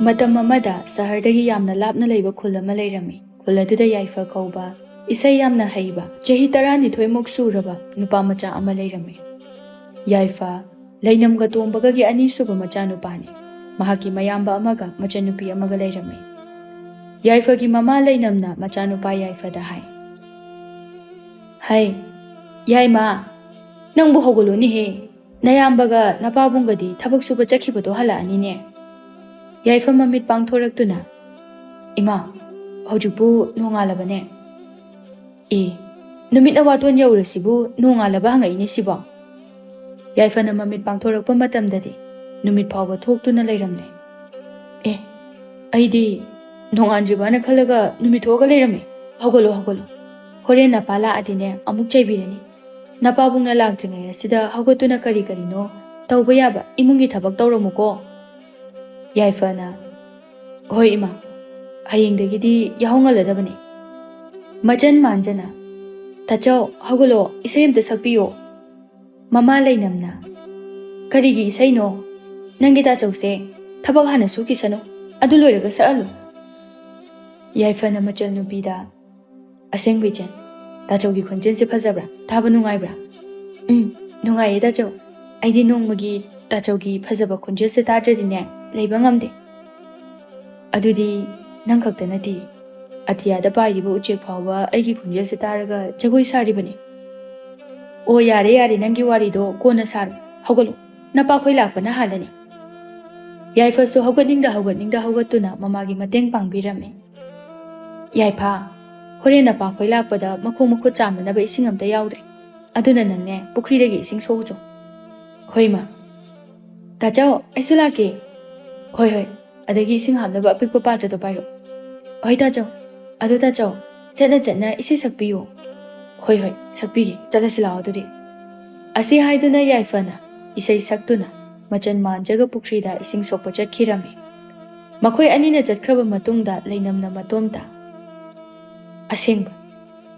ꯃꯇꯝ ꯑꯃꯗ ꯁꯍꯔꯗꯒꯤ ꯌꯥꯝꯅ ꯂꯥꯞꯅ ꯂꯩꯕ ꯈꯨꯜ ꯑꯃ ꯂꯩꯔꯝꯃꯤ꯫ ꯈꯨꯜ ꯑꯗꯨꯗ ꯌꯥꯏꯐ ꯀꯧꯕ ꯏꯁꯩ ꯌꯥꯝꯅ ꯍꯩꯕ ꯆꯍꯤ 12 ꯁꯨꯔꯕ ꯅꯨꯄꯥ ꯃꯆꯥ ꯑꯃ ꯂꯩꯔꯝꯃꯤ꯫ ꯌꯥꯏꯐ ꯂꯩꯅꯝꯒ ꯇꯣꯝꯕꯒꯒꯤ ꯑꯅꯤꯁꯨꯕ ꯃꯆꯥꯅꯨꯄꯥꯅꯤ꯫ ꯃꯍꯥꯛꯀꯤ ꯃꯌꯥꯝꯕ ꯑꯃꯒ ꯃꯆꯟꯅꯨꯄꯤ ꯑꯃꯒ ꯂꯩꯔꯝꯃꯤ꯫ ꯌꯥꯏꯐꯒꯤ ꯃꯃꯥ ꯂꯩꯅꯝꯅ ꯃꯆꯥꯅꯨꯄꯥ ꯌꯥꯏꯐꯗ ꯍꯥꯏ, "ꯍꯩ ꯌꯥꯏꯃ, ꯅꯪꯕꯨ ꯍꯧꯒꯠꯂꯣꯅꯦꯍꯦ, ꯅꯌꯥꯝꯕꯒ ꯅꯄꯥꯕꯨꯡꯒꯗꯤ ꯊꯕꯛ ꯁꯨꯕ ꯆꯠꯈꯤꯕꯗꯣ ꯍꯜꯂꯛꯑꯅꯤꯅꯦ." ꯌꯥꯏꯐ ꯃꯃꯤꯠ ꯄꯥꯡꯊꯣꯔꯛꯇꯨꯅ, "ꯏꯃꯥ, ꯍꯧꯖꯤꯛꯄꯨ ꯅꯣꯡꯉꯥꯜꯂꯕꯅꯦ." "ꯑꯦ, ꯅꯨꯃꯤꯠꯅ ꯋꯥꯇꯣꯟ ꯌꯧꯔꯁꯤꯕꯨ ꯅꯣꯡꯉꯥꯜꯂꯕ ꯍꯪꯉꯛꯏꯅꯦ ꯁꯤꯕꯣ?" ꯌꯥꯏꯐꯅ ꯃꯃꯤꯠ ꯄꯥꯡꯊꯣꯔꯛꯄ ꯃꯇꯝꯗꯗꯤ ꯅꯨꯃꯤꯠ ꯐꯥꯎꯕ ꯊꯣꯛꯇꯨꯅ ꯂꯩꯔꯝꯂꯦ꯫ "ꯑꯦ, ꯑꯩꯗꯤ ꯅꯣꯡꯉꯥꯟꯗ꯭ꯔꯤꯕꯅ ꯈꯜꯂꯒ ꯅꯨꯃꯤꯠ ꯊꯣꯛꯑꯒ ꯂꯩꯔꯝꯃꯦ꯫ ꯍꯧꯒꯠꯂꯣ ꯍꯧꯒꯠꯂꯣ, ꯍꯣꯔꯦꯟ ꯅꯄꯥ ꯂꯥꯛꯑꯗꯤꯅꯦ ꯑꯃꯨꯛ ꯆꯩꯕꯤꯔꯅꯤ꯫ ꯅꯄꯥꯕꯨꯡꯅ ꯂꯥꯛꯇ꯭ꯔꯤꯉꯩ ꯑꯁꯤꯗ ꯍꯧꯒꯠꯇꯨꯅ ꯀꯔꯤ ꯀꯔꯤꯅꯣ ꯇꯧꯕ ꯌꯥꯕ ꯏꯃꯨꯡꯒꯤ ꯊꯕꯛ ꯇꯧꯔꯝꯃꯨꯀꯣ." ꯌꯥꯏꯐꯅ, "ꯍꯣꯏ ꯏꯃꯥ, ꯍꯌꯦꯡꯗꯒꯤꯗꯤ ꯌꯥꯍꯧ ꯉꯜꯂꯗꯕꯅꯤ." ꯃꯆꯟ ꯃꯥꯟꯖꯅ, "ꯇꯥꯆꯧ ꯍꯧꯒꯠꯂꯣ, ꯏꯁꯩ ꯑꯃꯇ ꯁꯛꯄꯤꯌꯣ." ꯃꯃꯥ ꯂꯩꯅꯝꯅ, "ꯀꯔꯤꯒꯤ ꯏꯁꯩꯅꯣ? ꯅꯪꯒꯤ ꯇꯥꯆꯧꯁꯦ ꯊꯕꯛ ꯍꯥꯟꯅ ꯁꯨꯈꯤꯁꯅꯨ, ꯑꯗꯨ ꯂꯣꯏꯔꯒ ꯁꯛꯍꯜꯂꯨ." ꯌꯥꯏꯐꯅ ꯃꯆꯜ ꯅꯨꯄꯤꯗ, "ꯑꯁꯦꯡꯕ ꯏꯆꯟ, ꯇꯥꯆꯧꯒꯤ ꯈꯣꯟꯖꯦꯜꯁꯦ ꯐꯖꯕ꯭ꯔꯥ? ꯇꯥꯕ ꯅꯨꯡꯉꯥꯏꯕ꯭ꯔꯥ?" "ꯅꯨꯡꯉꯥꯏꯌꯦ ꯇꯥꯆꯧ. ꯑꯩꯗꯤ ꯅꯣꯡꯃꯒꯤ ꯇꯥꯆꯧꯒꯤ ꯐꯖꯕ ꯈꯣꯟꯖꯦꯜꯁꯦ ꯇꯥꯗ꯭ꯔꯗꯤꯅꯦ ꯂꯩꯕ ꯉꯝꯗꯦ." "ꯑꯗꯨꯗꯤ ꯅꯪ ꯈꯛꯇ ꯅꯠꯇꯦ, ꯑꯇꯤꯌꯥꯗ ꯄꯥꯏꯔꯤꯕ ꯎꯆꯦꯛ ꯐꯥꯎꯕ ꯑꯩꯒꯤ ꯈꯣꯟꯖꯦꯜꯁꯦ ꯇꯥꯔꯒ ꯖꯒꯣꯏ ꯁꯥꯔꯤꯕꯅꯤ." "ꯑꯣ ꯌꯥꯔꯦ ꯌꯥꯔꯦ, ꯅꯪꯒꯤ ꯋꯥꯔꯤꯗꯣ ꯀꯣꯟꯅ ꯁꯥꯔꯣ. ꯍꯧꯒꯠꯂꯣ, ꯅꯄꯥꯈꯣꯏ ꯂꯥꯛꯄꯅ ꯍꯥꯜꯂꯅꯤ." ꯌꯥꯏꯐꯁꯨ ꯍꯧꯒꯠꯅꯤꯡꯗ ꯍꯧꯒꯠꯇꯨꯅ ꯃꯃꯥꯒꯤ ꯃꯇꯦꯡ ꯄꯥꯡꯕꯤꯔꯝꯃꯤ꯫ "ꯌꯥꯏꯐ, ꯍꯣꯔꯦꯟ ꯅꯄꯥꯈꯣꯏ ꯂꯥꯛꯄꯗ ꯃꯈꯣꯡ ꯃꯈꯨꯠ ꯆꯥꯝꯅꯅꯕ ꯏꯁꯤꯡ ꯑꯝꯇ ꯌꯥꯎꯗ꯭ꯔꯦ. ꯑꯗꯨꯅ ꯅꯪꯅꯦ ꯄꯨꯈ꯭ꯔꯤꯗꯒꯤ ꯏꯁꯤꯡ ꯁꯣꯛꯎꯆꯣ." "ꯍꯣꯏ ꯃꯥ." "ꯇꯥꯆꯧ, ꯑꯩꯁꯨ ꯂꯥꯛꯀꯦ." "ꯍꯣꯏ ꯍꯣꯏ, ꯑꯗꯒꯤ ꯏꯁꯤꯡ ꯍꯥꯞꯅꯕ ꯑꯄꯤꯛꯄ ꯄꯥꯇ꯭ꯔꯗꯣ ꯄꯥꯏꯔꯛꯑꯣ." "ꯍꯣꯏ ꯇꯥꯆꯧ." "ꯑꯗꯣ ꯇꯥꯆꯧ, ꯆꯠꯅ ꯏꯁꯩ ꯁꯛꯄꯤꯌꯨ." "ꯍꯣꯏ ꯍꯣꯏ, ꯁꯛꯄꯤꯒꯦ, ꯆꯠꯂꯁꯤ ꯂꯥꯛꯑꯣ ꯑꯗꯨꯗꯤ." ꯑꯁꯤ ꯍꯥꯏꯗꯨꯅ ꯌꯥꯏꯐꯅ ꯏꯁꯩ ꯁꯛꯇꯨꯅ ꯃꯆꯟ ꯃꯥꯟꯖꯒ ꯄꯨꯈ꯭ꯔꯤꯗ ꯏꯁꯤꯡ ꯁꯣꯛꯄ ꯆꯠꯈꯤꯔꯝꯃꯤ꯫ ꯃꯈꯣꯏ ꯑꯅꯤꯅ ꯆꯠꯈ꯭ꯔꯕ ꯃꯇꯨꯡꯗ ꯂꯩꯅꯝꯅ ꯃꯇꯣꯝꯇ, "ꯑꯁꯦꯡꯕ,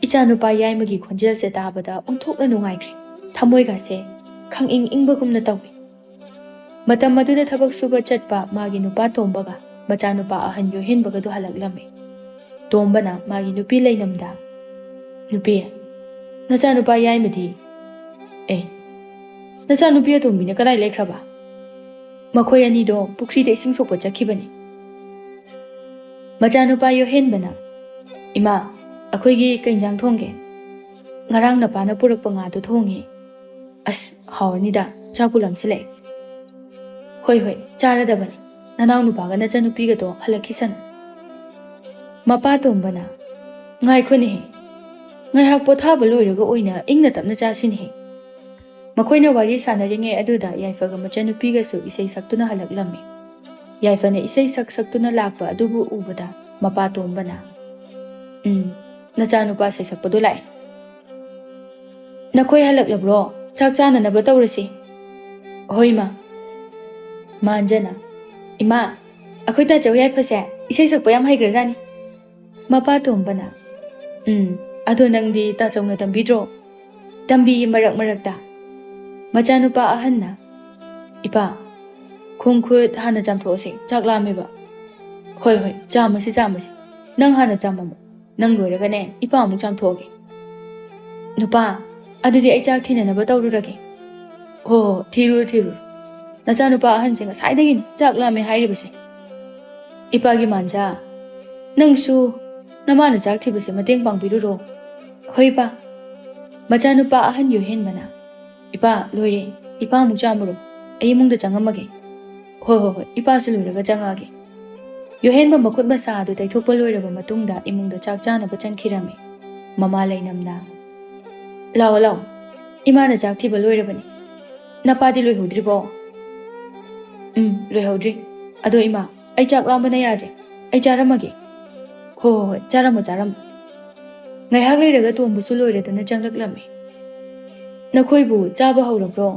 ꯏꯆꯥꯅꯨꯄꯥ ꯌꯥꯏꯃꯒꯤ ꯈꯣꯟꯖꯦꯜꯁꯦ ꯇꯥꯕꯗ ꯑꯣꯟꯊꯣꯛꯅ ꯅꯨꯡꯉꯥꯏꯈ꯭ꯔꯦ. ꯊꯃꯣꯏꯒꯥꯁꯦ ꯈꯪꯏꯪ ꯏꯪꯕꯒꯨꯝꯅ ꯇꯧꯏ." ꯃꯇꯝ ꯑꯗꯨꯗ ꯊꯕꯛ ꯁꯨꯕ ꯆꯠꯄ ꯃꯥꯒꯤ ꯅꯨꯄꯥ ꯇꯣꯝꯕꯒ ꯃꯆꯥꯅꯨꯄꯥ ꯑꯍꯟ ꯌꯣꯍꯦꯟꯕꯒꯗꯨ ꯍꯜꯂꯛꯂꯝꯃꯤ꯫ ꯇꯣꯝꯕꯅ ꯃꯥꯒꯤ ꯅꯨꯄꯤ ꯂꯩꯅꯝꯗ, "ꯅꯨꯄꯤ, ꯅꯆꯥꯅꯨꯄꯥ ꯌꯥꯏꯃꯗꯤ?" "ꯑꯦ, ꯅꯆꯥꯅꯨꯄꯤ ꯑꯇꯣꯝꯕꯤꯅ ꯀꯗꯥꯏ ꯂꯩꯈ꯭ꯔꯕ?" "ꯃꯈꯣꯏ ꯑꯅꯤꯗꯣ ꯄꯨꯈ꯭ꯔꯤꯗ ꯏꯁꯤꯡ ꯁꯣꯛꯄ ꯆꯠꯈꯤꯕꯅꯤ." ꯃꯆꯥꯅꯨꯄꯥ ꯌꯣꯍꯦꯟꯕꯅ, "ꯏꯃꯥ, ꯑꯩꯈꯣꯏꯒꯤ ꯀꯩ ꯏꯟꯖꯥꯡ ꯊꯣꯡꯒꯦ?" "ꯉꯔꯥꯡ ꯅꯄꯥꯅ ꯄꯨꯔꯛꯄ ꯉꯥꯗꯣ ꯊꯣꯡꯉꯦ." "ꯑꯁ, ꯍꯥꯎꯔꯅꯤꯗ, ꯆꯥꯛꯄꯨ ꯂꯥꯝꯁꯤꯜꯂꯛꯑꯦ." "ꯍꯣꯏ ꯍꯣꯏ, ꯆꯥꯔꯗꯕꯅꯤ. ꯅꯅꯥꯎ ꯅꯨꯄꯥꯒ ꯅꯆꯟꯅꯨꯄꯤꯒꯗꯣ ꯍꯜꯂꯛꯈꯤꯁꯅꯨ." ꯃꯄꯥ ꯇꯣꯝꯕꯅ, "ꯉꯥꯏꯈꯣꯅꯦꯍꯦ, ꯉꯥꯏꯍꯥꯛ ꯄꯣꯊꯥꯕ ꯂꯣꯏꯔꯒ ꯑꯣꯏꯅ ꯏꯪꯅ ꯇꯞꯅ ꯆꯥꯁꯤꯅꯦꯍꯦ." ꯃꯈꯣꯏꯅ ꯋꯥꯔꯤ ꯁꯥꯟꯅꯔꯤꯉꯩ ꯑꯗꯨꯗ ꯌꯥꯏꯐꯒ ꯃꯆꯟꯅꯨꯄꯤꯒꯁꯨ ꯏꯁꯩ ꯁꯛꯇꯨꯅ ꯍꯜꯂꯛꯂꯝꯃꯤ꯫ ꯌꯥꯏꯐꯅ ꯏꯁꯩ ꯁꯛꯇꯨꯅ ꯂꯥꯛꯄ ꯑꯗꯨꯕꯨ ꯎꯕꯗ ꯃꯄꯥ ꯇꯣꯝꯕꯅ, "ꯅꯆꯥꯅꯨꯄꯥ ꯁꯩꯁꯛꯄꯗꯣ ꯂꯥꯛꯑꯦ. ꯅꯈꯣꯏ ꯍꯜꯂꯛꯂꯕ꯭ꯔꯣ? ꯆꯥꯛ ꯆꯥꯅꯅꯕ ꯇꯧꯔꯁꯤ." "ꯍꯣꯏ ꯏꯃꯥ." ꯃꯥꯟꯖꯅ, "ꯏꯃꯥ, ꯑꯩꯈꯣꯏ ꯇꯥꯆꯧ ꯌꯥꯏꯐꯁꯦ ꯏꯁꯩ ꯁꯛꯄ ꯌꯥꯝ ꯍꯩꯈ꯭ꯔꯖꯥꯠꯅꯤ." ꯃꯄꯥ ꯇꯣꯝꯕꯅ, "ꯑꯗꯣ ꯅꯪꯗꯤ ꯇꯥꯆꯧꯅ ꯇꯝꯕꯤꯗ꯭ꯔꯣ?" "ꯇꯝꯕꯤꯌꯦ ꯃꯔꯛ ꯃꯔꯛꯇ." ꯃꯆꯥꯅꯨꯄꯥ ꯑꯍꯟꯅ, "ꯏꯄꯥ, ꯈꯣꯡ ꯈꯨꯠ ꯍꯥꯟꯅ ꯆꯥꯝꯊꯣꯛꯑꯁꯤ, ꯆꯥꯛ ꯂꯥꯝꯃꯦꯕ." "ꯍꯣꯏ ꯍꯣꯏ, ꯆꯥꯝꯃꯁꯤ. ꯅꯪ ꯍꯥꯟꯅ ꯆꯥꯝꯃꯝꯃꯣ. ꯅꯪ ꯂꯣꯏꯔꯒꯅꯦ ꯏꯄꯥ ꯑꯃꯨꯛ ꯆꯥꯝꯊꯣꯛꯑꯒꯦ." "ꯅꯨꯄꯥ, ꯑꯗꯨꯗꯤ ꯑꯩ ꯆꯥꯛ ꯊꯤꯅꯅꯕ ꯇꯧꯔꯨꯔꯒꯦ." "ꯍꯣ, ꯊꯤꯔꯨꯔꯣ. ꯅꯆꯥꯅꯨꯄꯥ ꯑꯍꯟꯁꯦ ꯉꯁꯥꯏꯗꯒꯤꯅꯤ ꯆꯥꯛ ꯂꯥꯝꯃꯦ ꯍꯥꯏꯔꯤꯕꯁꯦ." "ꯏꯄꯥꯒꯤ ꯃꯥꯟꯖꯥ, ꯅꯪꯁꯨ ꯅꯃꯥꯅ ꯆꯥꯛ ꯊꯤꯕꯁꯦ ꯃꯇꯦꯡ ꯄꯥꯡꯕꯤꯔꯨꯔꯣ." "ꯍꯣꯏ ꯏꯄꯥ." ꯃꯆꯥꯅꯨꯄꯥ ꯑꯍꯟ ꯌꯣꯍꯦꯟꯕꯅ, "ꯏꯄꯥ, ꯂꯣꯏꯔꯦ. ꯏꯄꯥ ꯑꯃꯨꯛ ꯆꯥꯝꯃꯨꯔꯣ. ꯑꯩ ꯏꯃꯨꯡꯗ ꯆꯪꯉꯝꯃꯒꯦ." "ꯍꯣꯏ, ꯏꯄꯥꯁꯨ ꯂꯣꯏꯔꯒ ꯆꯪꯉꯛꯑꯒꯦ." ꯌꯣꯍꯦꯟꯕ ꯃꯈꯨꯠ ꯃꯁꯥ ꯑꯗꯨ ꯇꯩꯊꯣꯛꯄ ꯂꯣꯏꯔꯕ ꯃꯇꯨꯡꯗ ꯏꯃꯨꯡꯗ ꯆꯥꯛ ꯆꯥꯅꯕ ꯆꯪꯈꯤꯔꯝꯃꯤ꯫ ꯃꯃꯥ ꯂꯩꯅꯝꯅ, "ꯂꯥꯛꯑꯣ, ꯏꯃꯥꯅ ꯆꯥꯛ ꯊꯤꯕ ꯂꯣꯏꯔꯕꯅꯤ. ꯅꯄꯥꯗꯤ ꯂꯣꯏꯍꯧꯗ꯭ꯔꯤꯕꯣ?" "ꯂꯣꯏꯍꯧꯗ꯭ꯔꯤ. ꯑꯗꯣ ꯏꯃꯥ, ꯑꯩ ꯆꯥꯛ ꯂꯥꯝꯕꯅ ꯌꯥꯗ꯭ꯔꯦ. ꯑꯩ ꯆꯥꯔꯝꯃꯒꯦ." "ꯍꯣꯏ, ꯆꯥꯔꯝꯃꯣ." ꯉꯥꯏꯍꯥꯛ ꯂꯩꯔꯒ ꯇꯣꯝꯕꯁꯨ ꯂꯣꯏꯔꯗꯨꯅ ꯆꯪꯂꯛꯂꯝꯃꯤ꯫ "ꯅꯈꯣꯏꯕꯨ ꯆꯥꯕ ꯍꯧꯔꯕ꯭ꯔꯣ?"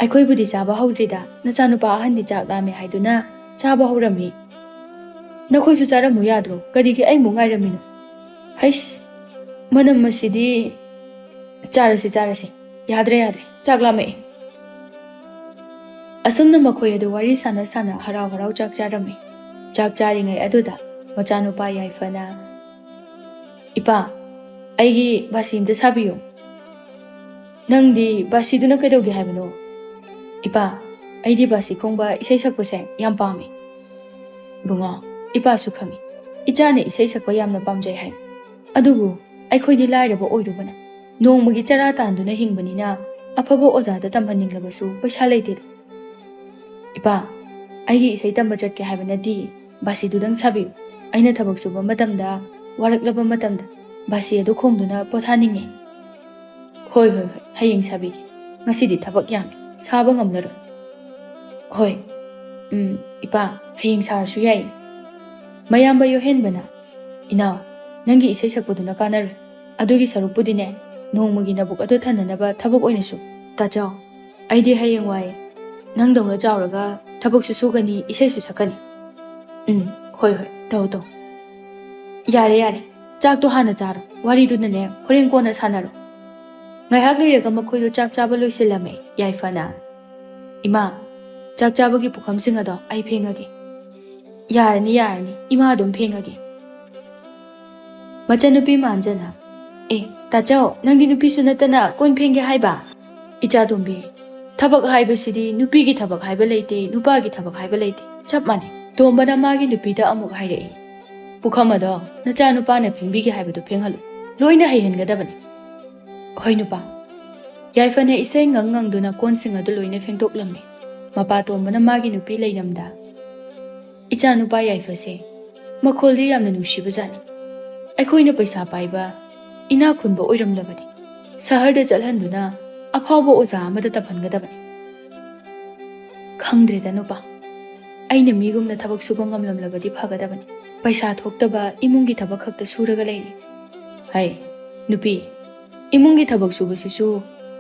"ꯑꯩꯈꯣꯏꯕꯨꯗꯤ ꯆꯥꯕ ꯍꯧꯗ꯭ꯔꯤꯗ. ꯅꯆꯥꯅꯨꯄꯥ ꯑꯍꯟꯗꯤ ꯆꯥꯛ ꯂꯥꯝꯃꯦ ꯍꯥꯏꯗꯨꯅ ꯆꯥꯕ ꯍꯧꯔꯝꯃꯤ." "ꯅꯈꯣꯏꯁꯨ ꯆꯥꯔꯝꯃꯨ ꯌꯥꯗ꯭ꯔꯣ? ꯀꯔꯤꯒꯤ ꯑꯩꯃꯨꯛ ꯉꯥꯏꯔꯝꯃꯤꯅꯣ?" "ꯍꯩꯁ, ꯃꯅꯝ ꯑꯁꯤꯗꯤ..." "ꯆꯥꯔꯁꯤ. ꯌꯥꯗ꯭ꯔꯦ, ꯆꯥꯛ ꯂꯥꯝꯃꯛꯑꯦ." ꯑꯁꯨꯝꯅ ꯃꯈꯣꯏ ꯑꯗꯨ ꯋꯥꯔꯤ ꯁꯥꯟꯅ ꯁꯥꯟꯅ ꯍꯔꯥꯎ ꯍꯔꯥꯎ ꯆꯥꯛ ꯆꯥꯔꯝꯃꯤ꯫ ꯆꯥꯛ ꯆꯥꯔꯤꯉꯩ ꯑꯗꯨꯗ ꯃꯆꯥꯅꯨꯄꯥ ꯌꯥꯏꯐꯅ "ꯏꯄꯥ, ꯑꯩꯒꯤ ꯕꯥꯁꯤ ꯑꯝꯇ ꯁꯥꯕꯤꯌꯨ." "ꯅꯪꯗꯤ ꯕꯥꯁꯤꯗꯨꯅ ꯀꯩꯗꯧꯒꯦ ꯍꯥꯏꯕꯅꯣ?" "ꯏꯄꯥ, ꯑꯩꯗꯤ ꯕꯥꯁꯤ ꯈꯣꯡꯕ ꯏꯁꯩ ꯁꯛꯄꯁꯦ ꯌꯥꯝ ꯄꯥꯝꯃꯤ." "ꯏꯕꯨꯡꯉꯣ, ꯏꯄꯥꯁꯨ ꯈꯪꯏ ꯏꯆꯥꯅ ꯏꯁꯩ ꯁꯛꯄ ꯌꯥꯝꯅ ꯄꯥꯝꯖꯩ ꯍꯥꯏ꯫ ꯑꯗꯨꯕꯨ ꯑꯩꯈꯣꯏꯗꯤ ꯂꯥꯏꯔꯕ ꯑꯣꯏꯔꯨꯕꯅ ꯅꯣꯡꯃꯒꯤ ꯆꯔꯥ ꯇꯥꯟꯗꯨꯅ ꯍꯤꯡꯕꯅꯤꯅ ꯑꯐꯕ ꯑꯣꯖꯥꯗ ꯇꯝꯍꯟꯅꯤꯡꯂꯕꯁꯨ ꯄꯩꯁꯥ ꯂꯩꯇꯦꯗ." "ꯏꯄꯥ, ꯑꯩꯒꯤ ꯏꯁꯩ ꯇꯝꯕ ꯆꯠꯀꯦ ꯍꯥꯏꯕ ꯅꯠꯇꯤꯌꯦ, ꯕꯥꯁꯤꯗꯨꯗꯪ ꯁꯥꯕꯤꯌꯨ꯫ ꯑꯩꯅ ꯊꯕꯛ ꯁꯨꯕ ꯃꯇꯝꯗ, ꯋꯥꯔꯛꯂꯕ ꯃꯇꯝꯗ ꯕꯥꯁꯤ ꯑꯗꯨ ꯈꯣꯡꯗꯨꯅ ꯄꯣꯊꯥꯅꯤꯡꯉꯦ." "ꯍꯣꯏ ꯍꯣꯏ ꯍꯣꯏ, ꯍꯌꯦꯡ ꯁꯥꯕꯤꯒꯦ꯫ ꯉꯁꯤꯗꯤ ꯊꯕꯛ ꯌꯥꯝꯃꯤ, ꯁꯥꯕ ꯉꯝꯂꯔꯣꯏ." "ꯍꯣꯏ, ꯏꯄꯥ, ꯍꯌꯦꯡ ꯁꯥꯔꯁꯨ ꯌꯥꯏ." ꯃꯌꯥꯝꯕ ꯌꯣꯍꯦꯟꯕꯅ "ꯏꯅꯥꯎ, ꯅꯪꯒꯤ ꯏꯁꯩ ꯁꯛꯄꯗꯨꯅ ꯀꯥꯟꯅꯔꯣꯏ. ꯑꯗꯨꯒꯤ ꯁꯔꯨꯛꯄꯨꯗꯤꯅꯦ, ꯅꯣꯡꯃꯒꯤ ꯅꯕꯨꯛ ꯑꯗꯨ ꯊꯟꯅꯅꯕ ꯊꯕꯛ ꯑꯣꯏꯅ ꯁꯨ꯫ ꯇꯥꯆꯧ, ꯑꯩꯗꯤ ꯍꯌꯦꯡꯋꯥꯏ ꯅꯪꯗꯧꯅ ꯆꯥꯎꯔꯒ ꯊꯕꯛꯁꯨ ꯁꯨꯒꯅꯤ, ꯏꯁꯩꯁꯨ ꯁꯛꯀꯅꯤ." "ꯍꯣꯏ ꯍꯣꯏ, ꯇꯧ ꯇꯧ." "ꯌꯥꯔꯦ ꯌꯥꯔꯦ, ꯆꯥꯛꯇꯣ ꯍꯥꯟꯅ ꯆꯥꯔꯣ, ꯋꯥꯔꯤꯗꯨꯅꯅꯦ ꯍꯣꯔꯦꯟ ꯀꯣꯟꯅ ꯁꯥꯟꯅꯔꯣ." ꯉꯥꯏꯍꯥꯛ ꯂꯩꯔꯒ ꯃꯈꯣꯏꯗꯣ ꯆꯥꯛ ꯆꯥꯕ ꯂꯣꯏꯁꯤꯜꯂꯝꯃꯦ꯫ ꯌꯥꯏꯐꯅ "ꯏꯃꯥ, ꯆꯥꯛ ꯆꯥꯕꯒꯤ ꯄꯨꯈꯝꯁꯤꯡ ꯑꯗꯣ ꯑꯩ ꯐꯦꯡꯉꯒꯦ." "ꯌꯥꯔꯅꯤ ꯌꯥꯔꯅꯤ, ꯏꯃꯥ ꯑꯗꯨꯝ ꯐꯦꯡꯉꯒꯦ." ꯃꯆꯟꯅꯨꯄꯤ ꯃꯥꯟꯖꯅ "ꯇꯥꯆꯧ, ꯅꯪꯗꯤ ꯅꯨꯄꯤꯁꯨ ꯅꯠꯇꯅ ꯀꯣꯟ ꯐꯦꯡꯒꯦ ꯍꯥꯏꯕ?" "ꯏꯆꯥꯇꯣꯝꯕꯤ, ꯊꯕꯛ ꯍꯥꯏꯕꯁꯤꯗꯤ ꯅꯨꯄꯤꯒꯤ ꯊꯕꯛ ꯍꯥꯏꯕ ꯂꯩꯇꯦ, ꯅꯨꯄꯥꯒꯤ ꯊꯕꯛ ꯍꯥꯏꯕ ꯂꯩꯇꯦ, ꯆꯞ ꯃꯥꯟꯅꯩ." ꯇꯣꯝꯕꯅ ꯃꯥꯒꯤ ꯅꯨꯄꯤꯗ ꯑꯃꯨꯛ ꯍꯥꯏꯔꯛꯏ꯫ "ꯄꯨꯈꯝ ꯑꯗꯣ ꯅꯆꯥꯅꯨꯄꯥꯅ ꯐꯦꯡꯕꯤꯒꯦ ꯍꯥꯏꯕꯗꯨ ꯐꯦꯡꯍꯜꯂꯨ, ꯂꯣꯏꯅ ꯍꯩꯍꯟꯒꯗꯕꯅꯤ." "ꯍꯣꯏ ꯅꯨꯄꯥ." ꯌꯥꯏꯐꯅ ꯏꯁꯩ ꯉꯪꯗꯨꯅ ꯀꯣꯟꯁꯤꯡ ꯑꯗꯨ ꯂꯣꯏꯅ ꯐꯦꯡꯗꯣꯛꯂꯝꯃꯤ꯫ ꯃꯄꯥ ꯇꯣꯝꯕꯅ ꯃꯥꯒꯤ ꯅꯨꯄꯤ ꯂꯩꯅꯝꯗ "ꯏꯆꯥꯅꯨꯄꯥ ꯌꯥꯏꯐꯁꯦ ꯃꯈꯣꯜꯗꯤ ꯌꯥꯝꯅ ꯅꯨꯡꯁꯤꯕꯖꯥꯠꯅꯤ. ꯑꯩꯈꯣꯏꯅ ꯄꯩꯁꯥ ꯄꯥꯏꯕ, ꯏꯅꯥꯛ ꯈꯨꯟꯕ ꯑꯣꯏꯔꯝꯂꯕꯗꯤ ꯁꯍꯔꯗ ꯆꯠꯍꯟꯗꯨꯅ ꯑꯐꯥꯎꯕ ꯑꯣꯖꯥ ꯑꯃꯗ ꯇꯝꯍꯟꯒꯗꯕꯅꯤ." "ꯈꯪꯗ꯭ꯔꯦꯗ ꯅꯨꯄꯥ, ꯑꯩꯅ ꯃꯤꯒꯨꯝꯅ ꯊꯕꯛ ꯁꯨꯕ ꯉꯝꯂꯝꯂꯕꯗꯤ ꯐꯒꯗꯕꯅꯤ. ꯄꯩꯁꯥ ꯊꯣꯛꯇꯕ ꯏꯃꯨꯡꯒꯤ ꯊꯕꯛ ꯈꯛꯇ ꯁꯨꯔꯒ ꯂꯩꯔꯤ." "ꯍꯩ ꯅꯨꯄꯤ, ꯏꯃꯨꯡꯒꯤ ꯊꯕꯛ ꯁꯨꯕꯁꯤꯁꯨ